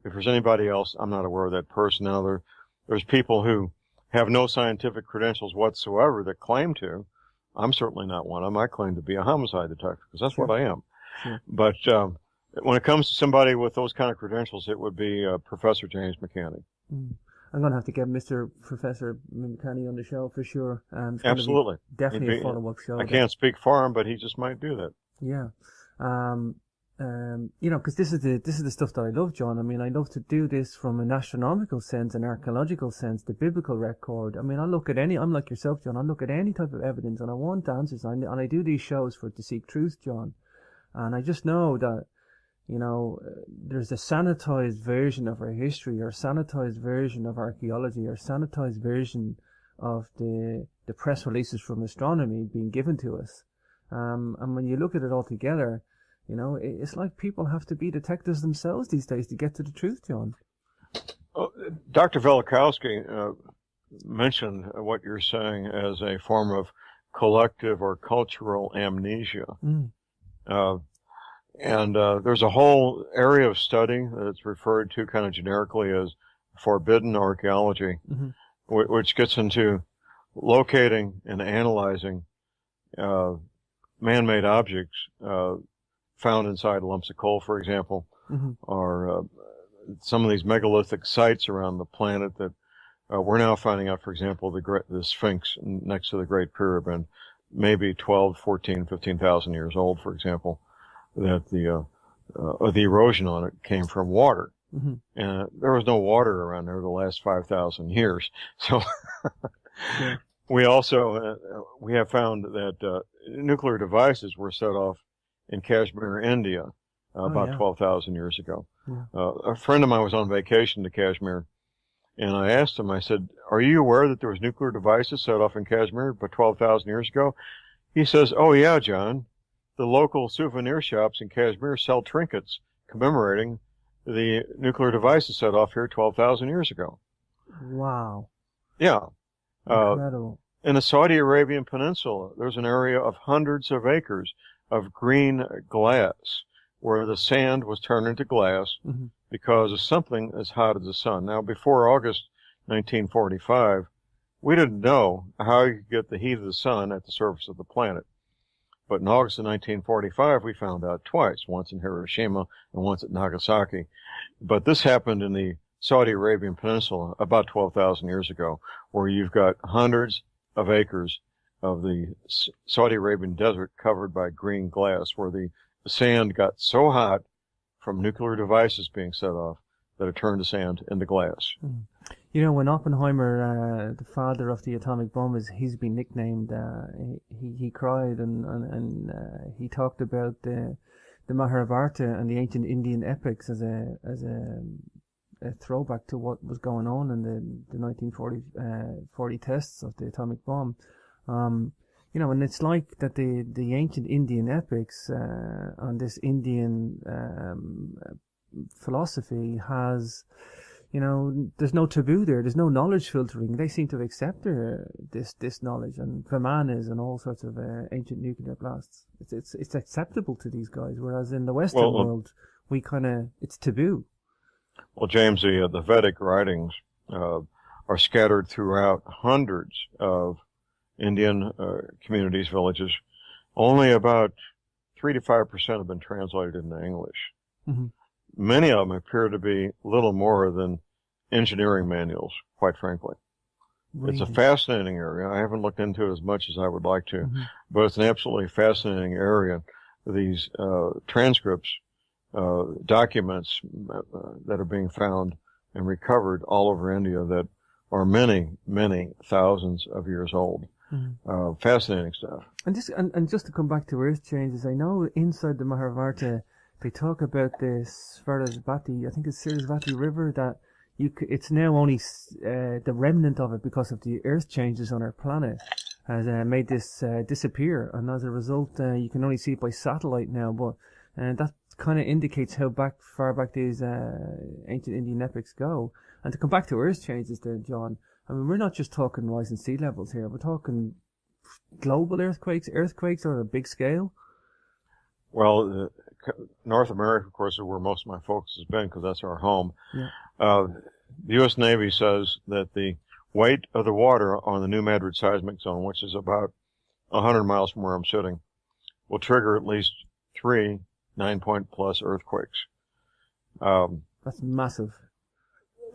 If there's anybody else, I'm not aware of that person. Now, there's people who have no scientific credentials whatsoever that claim to. I'm certainly not one of them. I claim to be a homicide detective because that's what I am. Sure. But when it comes to somebody with those kind of credentials, it would be Professor James McCanney. I'm going to have to get Mr. Professor McCanney on the show for sure. Absolutely. Definitely a follow-up show. I can't speak for him, but he just might do that. Yeah. Because this is the stuff that I love, John. I mean, I love to do this from an astronomical sense, an archaeological sense, the biblical record. I mean, I'm like yourself, John. I look at any type of evidence and I want answers. And I do these shows to seek truth, John. And I just know that, there's a sanitized version of our history, or sanitized version of archaeology, or sanitized version of the press releases from astronomy being given to us. And when you look at it all together, it's like people have to be detectives themselves these days to get to the truth, John. Dr. Velikowski mentioned what you're saying as a form of collective or cultural amnesia. And there's a whole area of study that's referred to kind of generically as forbidden archaeology, which gets into locating and analyzing man-made objects found inside lumps of coal, for example, or some of these megalithic sites around the planet that we're now finding out, for example, the Sphinx next to the Great Pyramid, maybe 12, 14, 15,000 years old, for example, that the erosion on it came from water. And there was no water around there the last 5,000 years. So we also, we have found that nuclear devices were set off in Kashmir, India, about 12,000 years ago. A friend of mine was on vacation to Kashmir, and I asked him, I said, are you aware that there was nuclear devices set off in Kashmir about 12,000 years ago? He says, oh yeah, John. The local souvenir shops in Kashmir sell trinkets commemorating the nuclear devices set off here 12,000 years ago. Wow. Yeah. Incredible. In the Saudi Arabian Peninsula, there's an area of hundreds of acres of green glass where the sand was turned into glass because of something as hot as the sun. Now, before August 1945, we didn't know how you could get the heat of the sun at the surface of the planet. But in August of 1945, we found out twice, once in Hiroshima and once at Nagasaki. But this happened in the Saudi Arabian Peninsula about 12,000 years ago, where you've got hundreds of acres of the Saudi Arabian desert covered by green glass, where the sand got so hot from nuclear devices being set off that it turned the sand into glass. You know, when Oppenheimer, the father of the atomic bomb, he's been nicknamed, he cried and he talked about the Mahabharata and the ancient Indian epics as a throwback to what was going on in the 1940 tests of the atomic bomb. You know, and it's like that the ancient Indian epics on this Indian philosophy has, you know, there's no taboo there. There's no knowledge filtering. They seem to accept this knowledge and Vimanas and all sorts of ancient nuclear blasts. It's acceptable to these guys, whereas in the Western world, it's taboo. Well, James, the Vedic writings are scattered throughout hundreds of Indian communities, villages. Only about 3 to 5% have been translated into English. Mm-hmm. Many of them appear to be little more than engineering manuals, quite frankly. Really? It's a fascinating area. I haven't looked into it as much as I would like to, but it's an absolutely fascinating area. These transcripts, documents that are being found and recovered all over India that are many, many thousands of years old. Fascinating stuff. And just to come back to earth changes, I know inside the Mahabharata they talk about the Sarasvati, I think it's Sarasvati River, that it's now only the remnant of it because of the earth changes on our planet has made this disappear, and as a result you can only see it by satellite now, but that kind of indicates how far back these ancient Indian epics go. And to come back to earth changes there, John, I mean, we're not just talking rising sea levels here, we're talking global earthquakes on a big scale. Well, North America, of course, is where most of my focus has been because that's our home. Yeah. The U.S. Navy says that the weight of the water on the New Madrid seismic zone, which is about 100 miles from where I'm sitting, will trigger at least 3 9-point plus earthquakes. That's massive.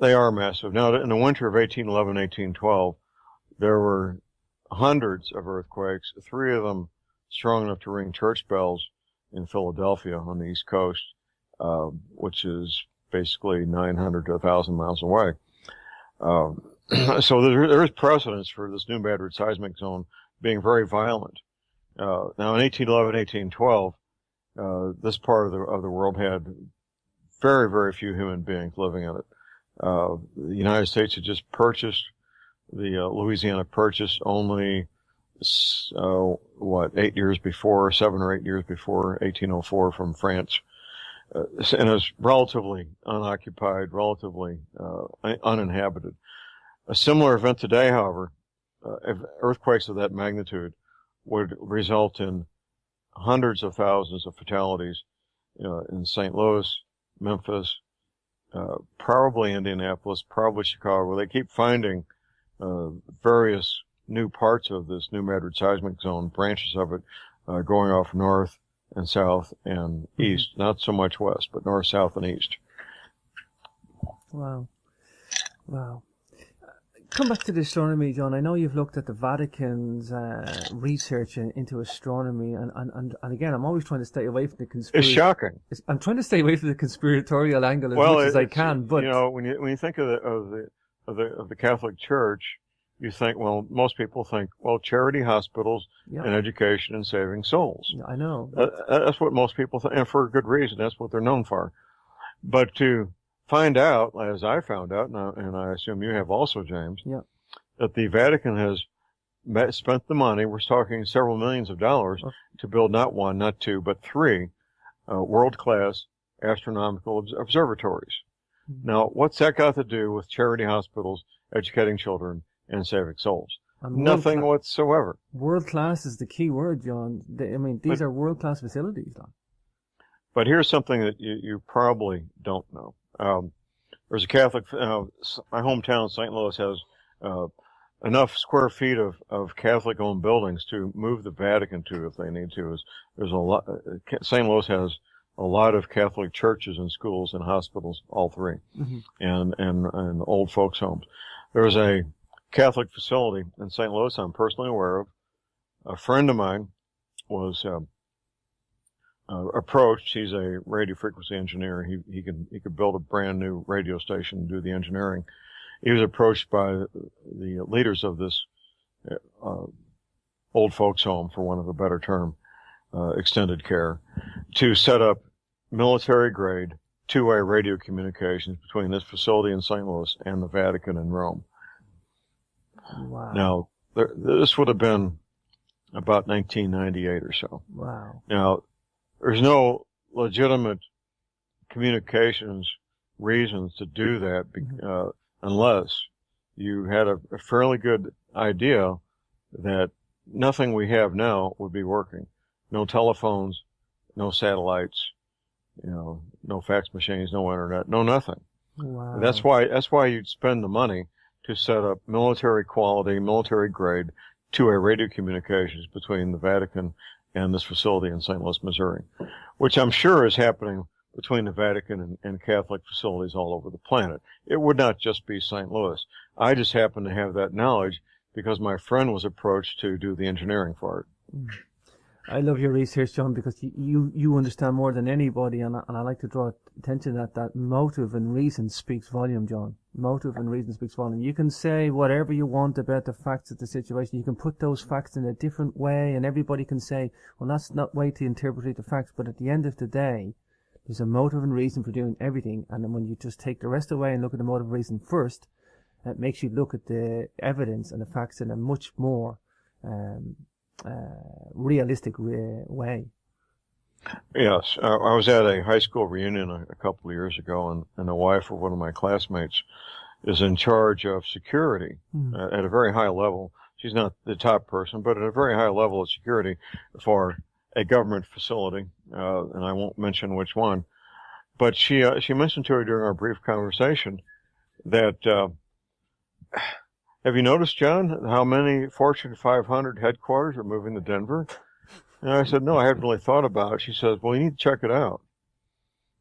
They are massive. Now, in the winter of 1811, 1812, there were hundreds of earthquakes, 3 of them strong enough to ring church bells in Philadelphia on the East Coast, which is basically 900 to 1,000 miles away. So there is precedence for this New Madrid seismic zone being very violent. Now, in 1811, 1812, this part of the world had very, very few human beings living in it. The United States had just purchased, Louisiana purchased only, 8 years before, 7 or 8 years before 1804 from France. And it was relatively unoccupied, relatively uninhabited. A similar event today, however, earthquakes of that magnitude would result in hundreds of thousands of fatalities in St. Louis, Memphis, probably Indianapolis, probably Chicago. They keep finding various new parts of this New Madrid seismic zone, branches of it, going off north and south and east. Not so much west, but north, south, and east. Wow. Come back to the astronomy, John. I know you've looked at the Vatican's research into astronomy, and again, I'm always trying to stay away from the conspiracy. It's shocking. I'm trying to stay away from the conspiratorial angle as much as I can. But when you think of the Catholic Church, you think, well, most people think, well, charity hospitals and education and saving souls. I know. That's what most people think, and for a good reason. That's what they're known for. But to find out, as I found out, and I assume you have also, James, that the Vatican has spent the money, we're talking several millions of dollars, to build not 1, not 2, but 3 world-class astronomical observatories. Now, what's that got to do with charity hospitals, educating children, and saving souls? Nothing whatsoever. World-class is the key word, John. These are world-class facilities, Don. But here's something that you probably don't know. There's a Catholic, my hometown, St. Louis, has enough square feet of Catholic-owned buildings to move the Vatican to if they need to. There's a lot. St. Louis has a lot of Catholic churches and schools and hospitals, all three, and old folks' homes. There's a Catholic facility in St. Louis I'm personally aware of. A friend of mine was approached. He's a radio frequency engineer. He could build a brand new radio station and do the engineering. He was approached by the leaders of this old folks home, for want of a better term, extended care, to set up military-grade two-way radio communications between this facility in St. Louis and the Vatican in Rome. Wow. Now, this would have been about 1998 or so. Wow. Now, there's no legitimate communications reasons to do that unless you had a fairly good idea that nothing we have now would be working. No telephones, no satellites, no fax machines, no internet, no nothing. Wow. That's why you'd spend the money to set up military quality, military grade two-way radio communications between the Vatican and this facility in St. Louis, Missouri, which I'm sure is happening between the Vatican and Catholic facilities all over the planet. It would not just be St. Louis. I just happen to have that knowledge because my friend was approached to do the engineering for it. I love your research, John, because you understand more than anybody, and I like to draw attention that motive and reason speaks volume, John. Motive and reason speaks volume. You can say whatever you want about the facts of the situation. You can put those facts in a different way, and everybody can say, well, that's not way to interpret the facts. But at the end of the day, there's a motive and reason for doing everything, and then when you just take the rest away and look at the motive and reason first, it makes you look at the evidence and the facts in a much more realistic way. Yes, I was at a high school reunion a couple of years ago, and the wife of one of my classmates is in charge of security at a very high level. She's not the top person, but at a very high level of security for a government facility, and I won't mention which one. But she mentioned to her during our brief conversation that, have you noticed, John, how many Fortune 500 headquarters are moving to Denver? And I said, no, I haven't really thought about it. She says, well, you need to check it out.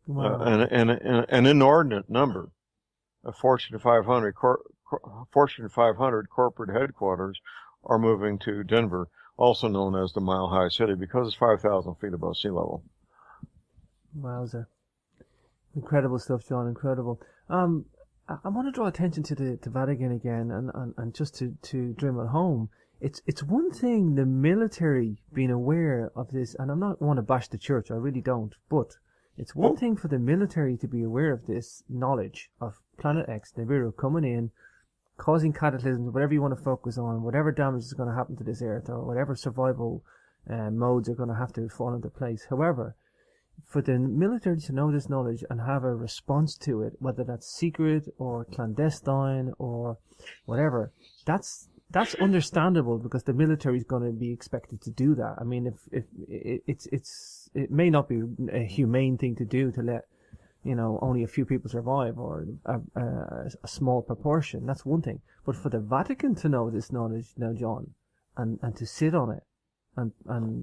Wow. An inordinate number of Fortune 500 corporate headquarters are moving to Denver, also known as the Mile High City, because it's 5,000 feet above sea level. Wowzer. Incredible stuff, John, incredible. I want to draw attention to the Vatican again, and just to drill it home. It's one thing the military being aware of this, and I'm not want to bash the church, I really don't, but it's one thing for the military to be aware of this knowledge of Planet X, Nibiru, coming in, causing cataclysms, whatever you want to focus on, whatever damage is going to happen to this Earth, or whatever survival modes are going to have to fall into place. However, for the military to know this knowledge and have a response to it, whether that's secret or clandestine or whatever, that's understandable, because the military is going to be expected to do that. I mean, if it may not be a humane thing to do to let only a few people survive, or a small proportion. That's one thing. But for the Vatican to know this knowledge now, John, and to sit on it, and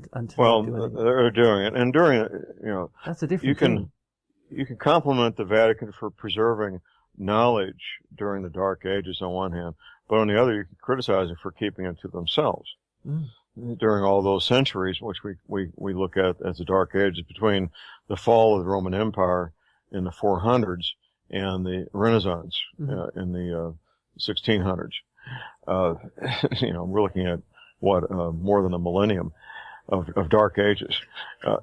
to well, do anything. They're doing it, and during it, that's a different thing. You can compliment the Vatican for preserving knowledge during the Dark Ages on one hand, but on the other, you can criticize them for keeping it to themselves. During all those centuries, which we look at as the Dark Ages, between the fall of the Roman Empire in the 400s and the Renaissance in the 1600s. We're looking at more than a millennium of Dark Ages.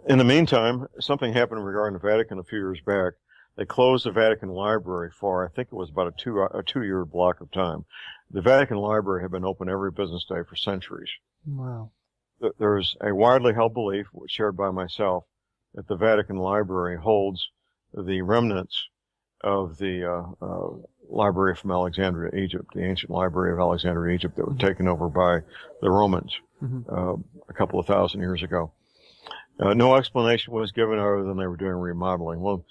In the meantime, something happened regarding the Vatican a few years back. They closed the Vatican Library for, I think it was about a two-year block of time. The Vatican Library had been open every business day for centuries. Wow. There's a widely held belief, shared by myself, that the Vatican Library holds the remnants of the library from Alexandria, Egypt, the ancient library of Alexandria, Egypt, that was taken over by the Romans a couple of thousand years ago. No explanation was given other than they were doing remodeling. Well,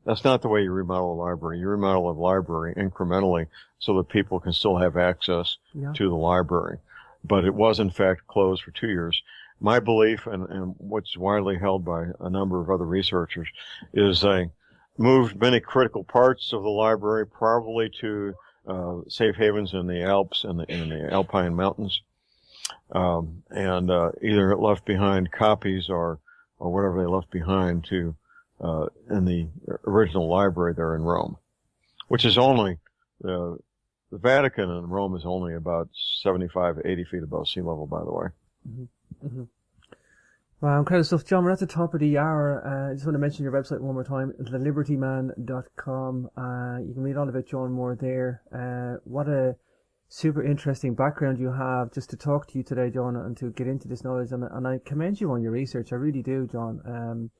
That's not the way you remodel a library. You remodel a library incrementally so that people can still have access to the library. But it was, in fact, closed for 2 years. My belief, and what's widely held by a number of other researchers, is they moved many critical parts of the library probably to safe havens in the Alps and in the Alpine mountains, and either left behind copies or whatever they left behind to in the original library there in Rome, which is only the Vatican in Rome is only about 75, 80 feet above sea level, by the way. Mm-hmm. Mm-hmm. Wow, incredible stuff. John, we're at the top of the hour. I just want to mention your website one more time, thelibertyman.com. You can read all about John Moore there. What a super interesting background you have just to talk to you today, John, and to get into this knowledge. And I commend you on your research. I really do, John.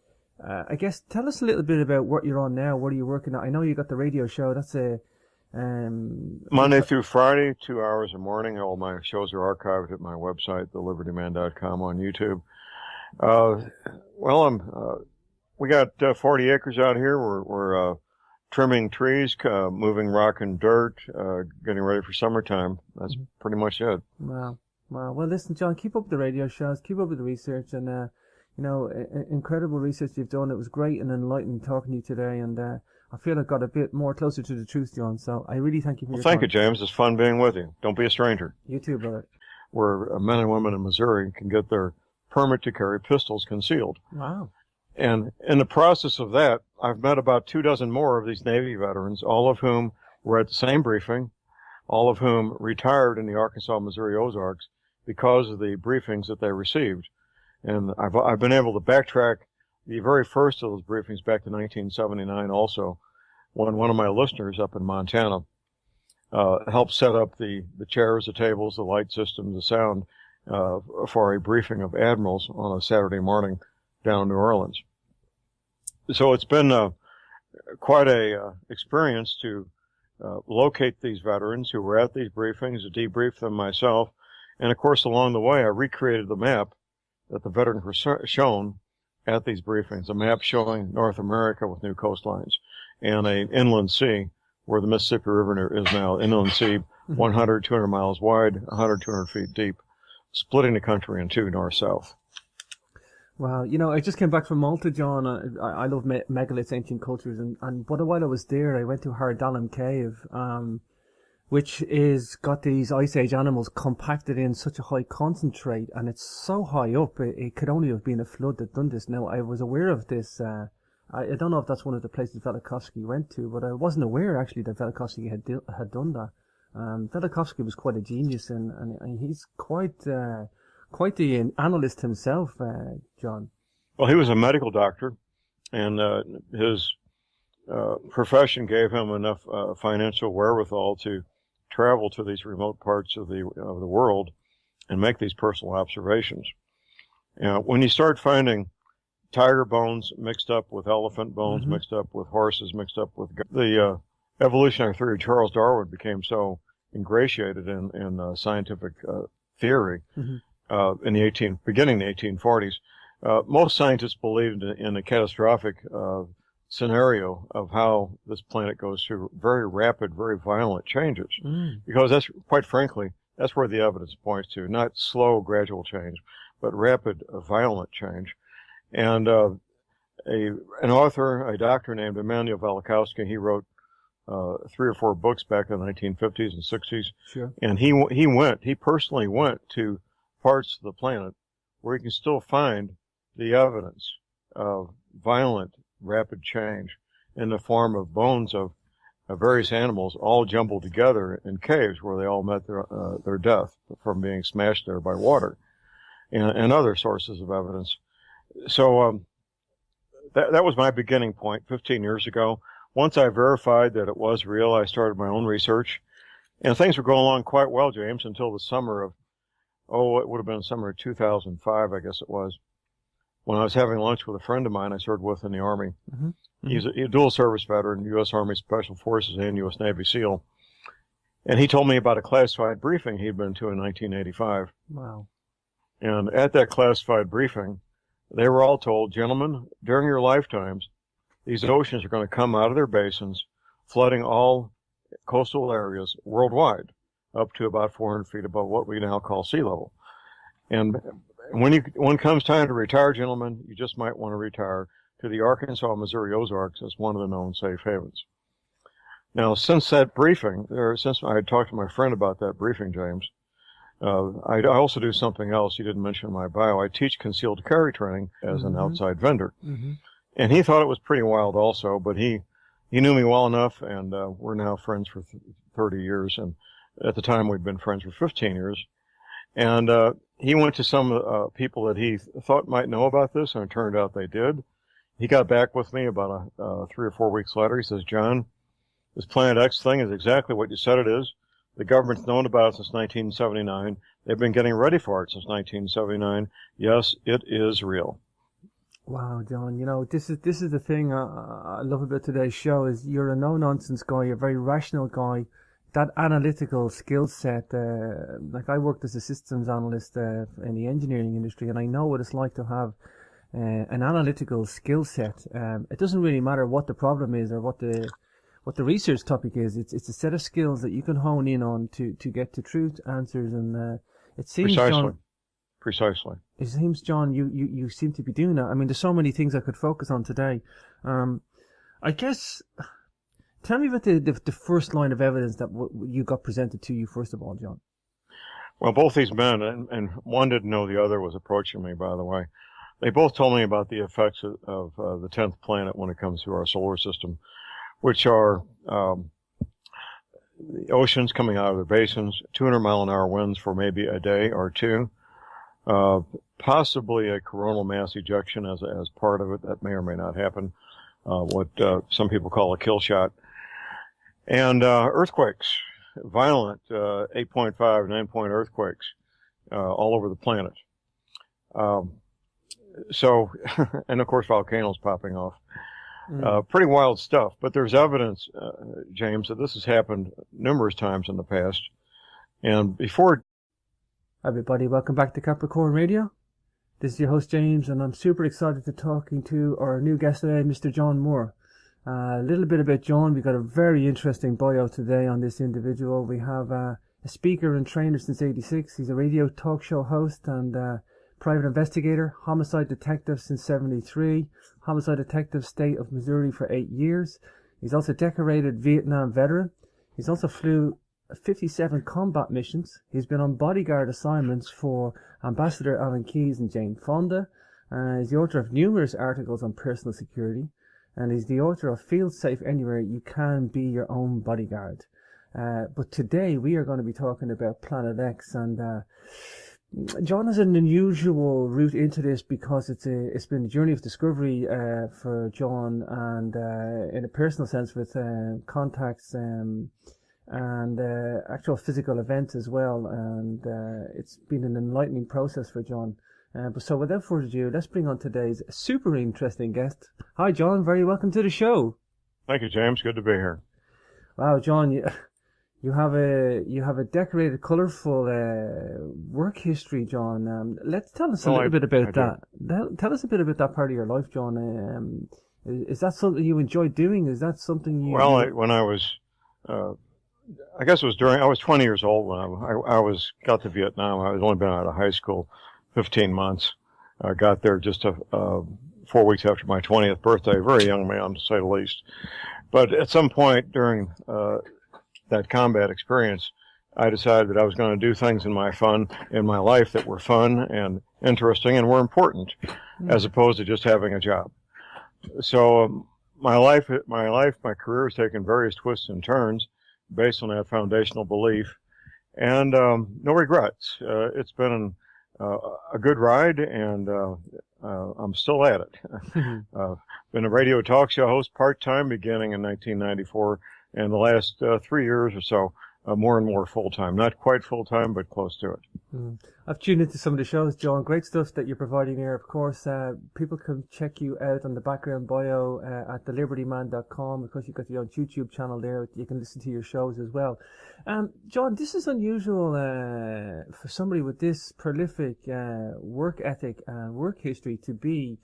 I guess tell us a little bit about what you're on now. What are you working on? I know you got the radio show. That's a Monday through Friday, 2 hours a morning. All my shows are archived at my website, thelibertyman.com, on YouTube. We got 40 acres out here. We're trimming trees, moving rock and dirt, getting ready for summertime. That's pretty much it. Wow. Well, listen, John, keep up the radio shows, keep up with the research, and incredible research you've done. It was great and enlightening talking to you today, and I feel I got a bit more closer to the truth, John. So I really thank you for your time. Thank you, James. It's fun being with you. Don't be a stranger. You too, brother. Where men and women in Missouri can get their permit to carry pistols concealed. Wow. And in the process of that, I've met about 24 more of these Navy veterans, all of whom were at the same briefing, all of whom retired in the Arkansas, Missouri Ozarks because of the briefings that they received. And I've been able to backtrack the very first of those briefings back to 1979 also, when one of my listeners up in Montana helped set up the chairs, the tables, the light systems, the sound for a briefing of admirals on a Saturday morning down in New Orleans. So it's been quite a experience to locate these veterans who were at these briefings, to debrief them myself. And of course, along the way, I recreated the map that the veterans were shown at these briefings, a map showing North America with new coastlines and an inland sea where the Mississippi River is now, inland sea, 100, 200 miles wide, 100, 200 feet deep, splitting the country in two, north-south. Wow, I just came back from Malta, John. I love megaliths, ancient cultures, and but while I was there, I went to Hardalum Cave, which is got these Ice Age animals compacted in such a high concentrate, and it's so high up, it could only have been a flood that done this. Now, I was aware of this. I don't know if that's one of the places Velikovsky went to, but I wasn't aware actually that Velikovsky had done that. Velikovsky was quite a genius, and he's quite the analyst himself, John. Well, he was a medical doctor, and his profession gave him enough financial wherewithal to travel to these remote parts of the world and make these personal observations. When you start finding tiger bones mixed up with elephant bones, mixed up with horses, mixed up with the evolutionary theory of Charles Darwin became so ingratiated in scientific theory in the beginning of the 1840s. Most scientists believed in a catastrophic scenario of how this planet goes through very rapid, very violent changes. Because that's, quite frankly, that's where the evidence points to, not slow, gradual change, but rapid, violent change. And an author, a doctor named Emanuel Velikovsky, he wrote 3 or 4 books back in the 1950s and 60s. Sure. And he personally went to parts of the planet where you can still find the evidence of violent, rapid change in the form of bones of various animals all jumbled together in caves where they all met their death from being smashed there by water, and other sources of evidence. So that was my beginning point 15 years ago. Once I verified that it was real, I started my own research, and things were going along quite well, James, until the summer of, it would have been the summer of 2005, I guess it was, when I was having lunch with a friend of mine I served with in the Army. He's a dual service veteran, U.S. Army Special Forces and U.S. Navy SEAL. And he told me about a classified briefing he'd been to in 1985. Wow. And at that classified briefing, they were all told, gentlemen, during your lifetimes, these oceans are going to come out of their basins, flooding all coastal areas worldwide up to about 400 feet above what we now call sea level. And when it comes time to retire, gentlemen, you just might want to retire to the Arkansas, Missouri Ozarks as one of the known safe havens. Now, since that briefing, since I had talked to my friend about that briefing, James, I also do something else you didn't mention in my bio. I teach concealed carry training as an outside vendor. And he thought it was pretty wild also, but he knew me well enough, and we're now friends for 30 years. And at the time, we'd been friends for 15 years. And he went to some people that he thought might know about this, and it turned out they did. He got back with me about 3 or 4 weeks later. He says, John, this Planet X thing is exactly what you said it is. The government's known about it since 1979. They've been getting ready for it since 1979. Yes, it is real. Wow, John, you know, this is the thing I love about today's show is you're a no-nonsense guy, you're a very rational guy. That analytical skill set, like I worked as a systems analyst in the engineering industry, and I know what it's like to have an analytical skill set. It doesn't really matter what the problem is or what the research topic is. It's a set of skills that you can hone in on to get to truth answers, and it seems Precisely. It seems, John, you seem to be doing that. I mean, there's so many things I could focus on today. I guess, tell me about the first line of evidence that you got presented to you, first of all, John. Well, both these men, and one didn't know the other was approaching me, by the way. They both told me about the effects of the 10th planet when it comes to our solar system, which are the oceans coming out of their basins, 200-mile-an-hour winds for maybe a day or two, possibly a coronal mass ejection as part of it. That may or may not happen, what some people call a kill shot, and earthquakes, violent 8.5, 9-point earthquakes all over the planet. So, and of course volcanoes popping off. Pretty wild stuff, but there's evidence, James, that this has happened numerous times in the past. And before... Hi everybody, welcome back to Capricorn Radio. This is your host James, and I'm super excited to talking to our new guest today, Mr. John Moore. A little bit about John. We've got a very interesting bio today on this individual. We have a speaker and trainer since '86. He's a radio talk show host and private investigator, homicide detective since '73, homicide detective state of Missouri for 8 years. He's also a decorated Vietnam veteran. He's also flew 57 combat missions. He's been on bodyguard assignments for Ambassador Alan Keyes and Jane Fonda. He's the author of numerous articles on personal security, and he's the author of Feel Safe Anywhere, You Can Be Your Own Bodyguard. But today we are going to be talking about Planet X, and John has an unusual route into this because it's been a journey of discovery for John, and in a personal sense with contacts and actual physical events as well, and it's been an enlightening process for John. So without further ado, let's bring on today's super interesting guest. Hi John, very welcome to the show. Thank you, James. Good to be here. Wow, John, you have a decorated, colourful work history, John. Let's tell us a little bit about that. Tell us a bit about that part of your life, John. Is that something you enjoy doing? Is that something you... Well, when I was... I guess it was I was 20 years old when I got to Vietnam. I was only been out of high school 15 months. I got there just 4 weeks after my 20th birthday. Very young man, to say the least. But at some point during that combat experience, I decided that I was going to do things in my life that were fun and interesting and were important, as opposed to just having a job. So my career has taken various twists and turns based on that foundational belief, and no regrets. It's been a good ride, and I'm still at it. Been a radio talk show host part-time beginning in 1994, and the last 3 years or so, more and more full-time. Not quite full-time, but close to it. I've tuned into some of the shows, John. Great stuff that you're providing here. Of course, people can check you out on the background bio at thelibertyman.com. Of course, you've got your own YouTube channel there. You can listen to your shows as well. John, this is unusual for somebody with this prolific work ethic and work history to be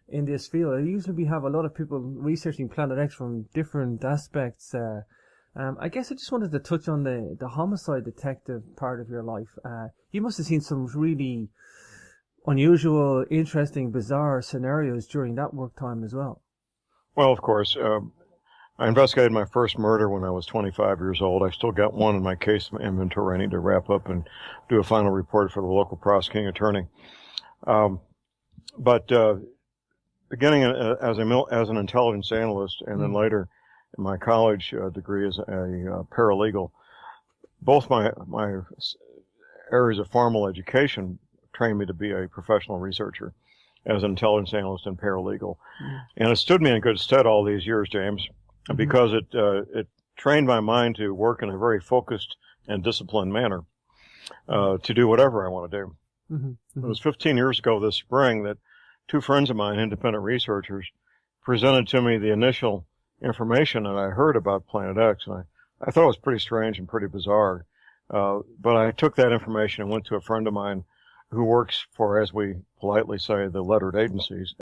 in this field. Usually we have a lot of people researching Planet X from different aspects. I guess I just wanted to touch on the homicide detective part of your life. You must have seen some really unusual, interesting, bizarre scenarios during that work time as well. Well, of course. I investigated my first murder when I was 25 years old. I still got one in my case inventory I need to wrap up and do a final report for the local prosecuting attorney. But beginning as an intelligence analyst, and then later in my college degree as a paralegal, both my areas of formal education trained me to be a professional researcher as an intelligence analyst and paralegal. And it stood me in good stead all these years, James, because it trained my mind to work in a very focused and disciplined manner to do whatever I want to do. It was 15 years ago this spring that two friends of mine, independent researchers, presented to me the initial information that I heard about Planet X, and I thought it was pretty strange and pretty bizarre. But I took that information and went to a friend of mine who works for, as we politely say, the lettered agencies,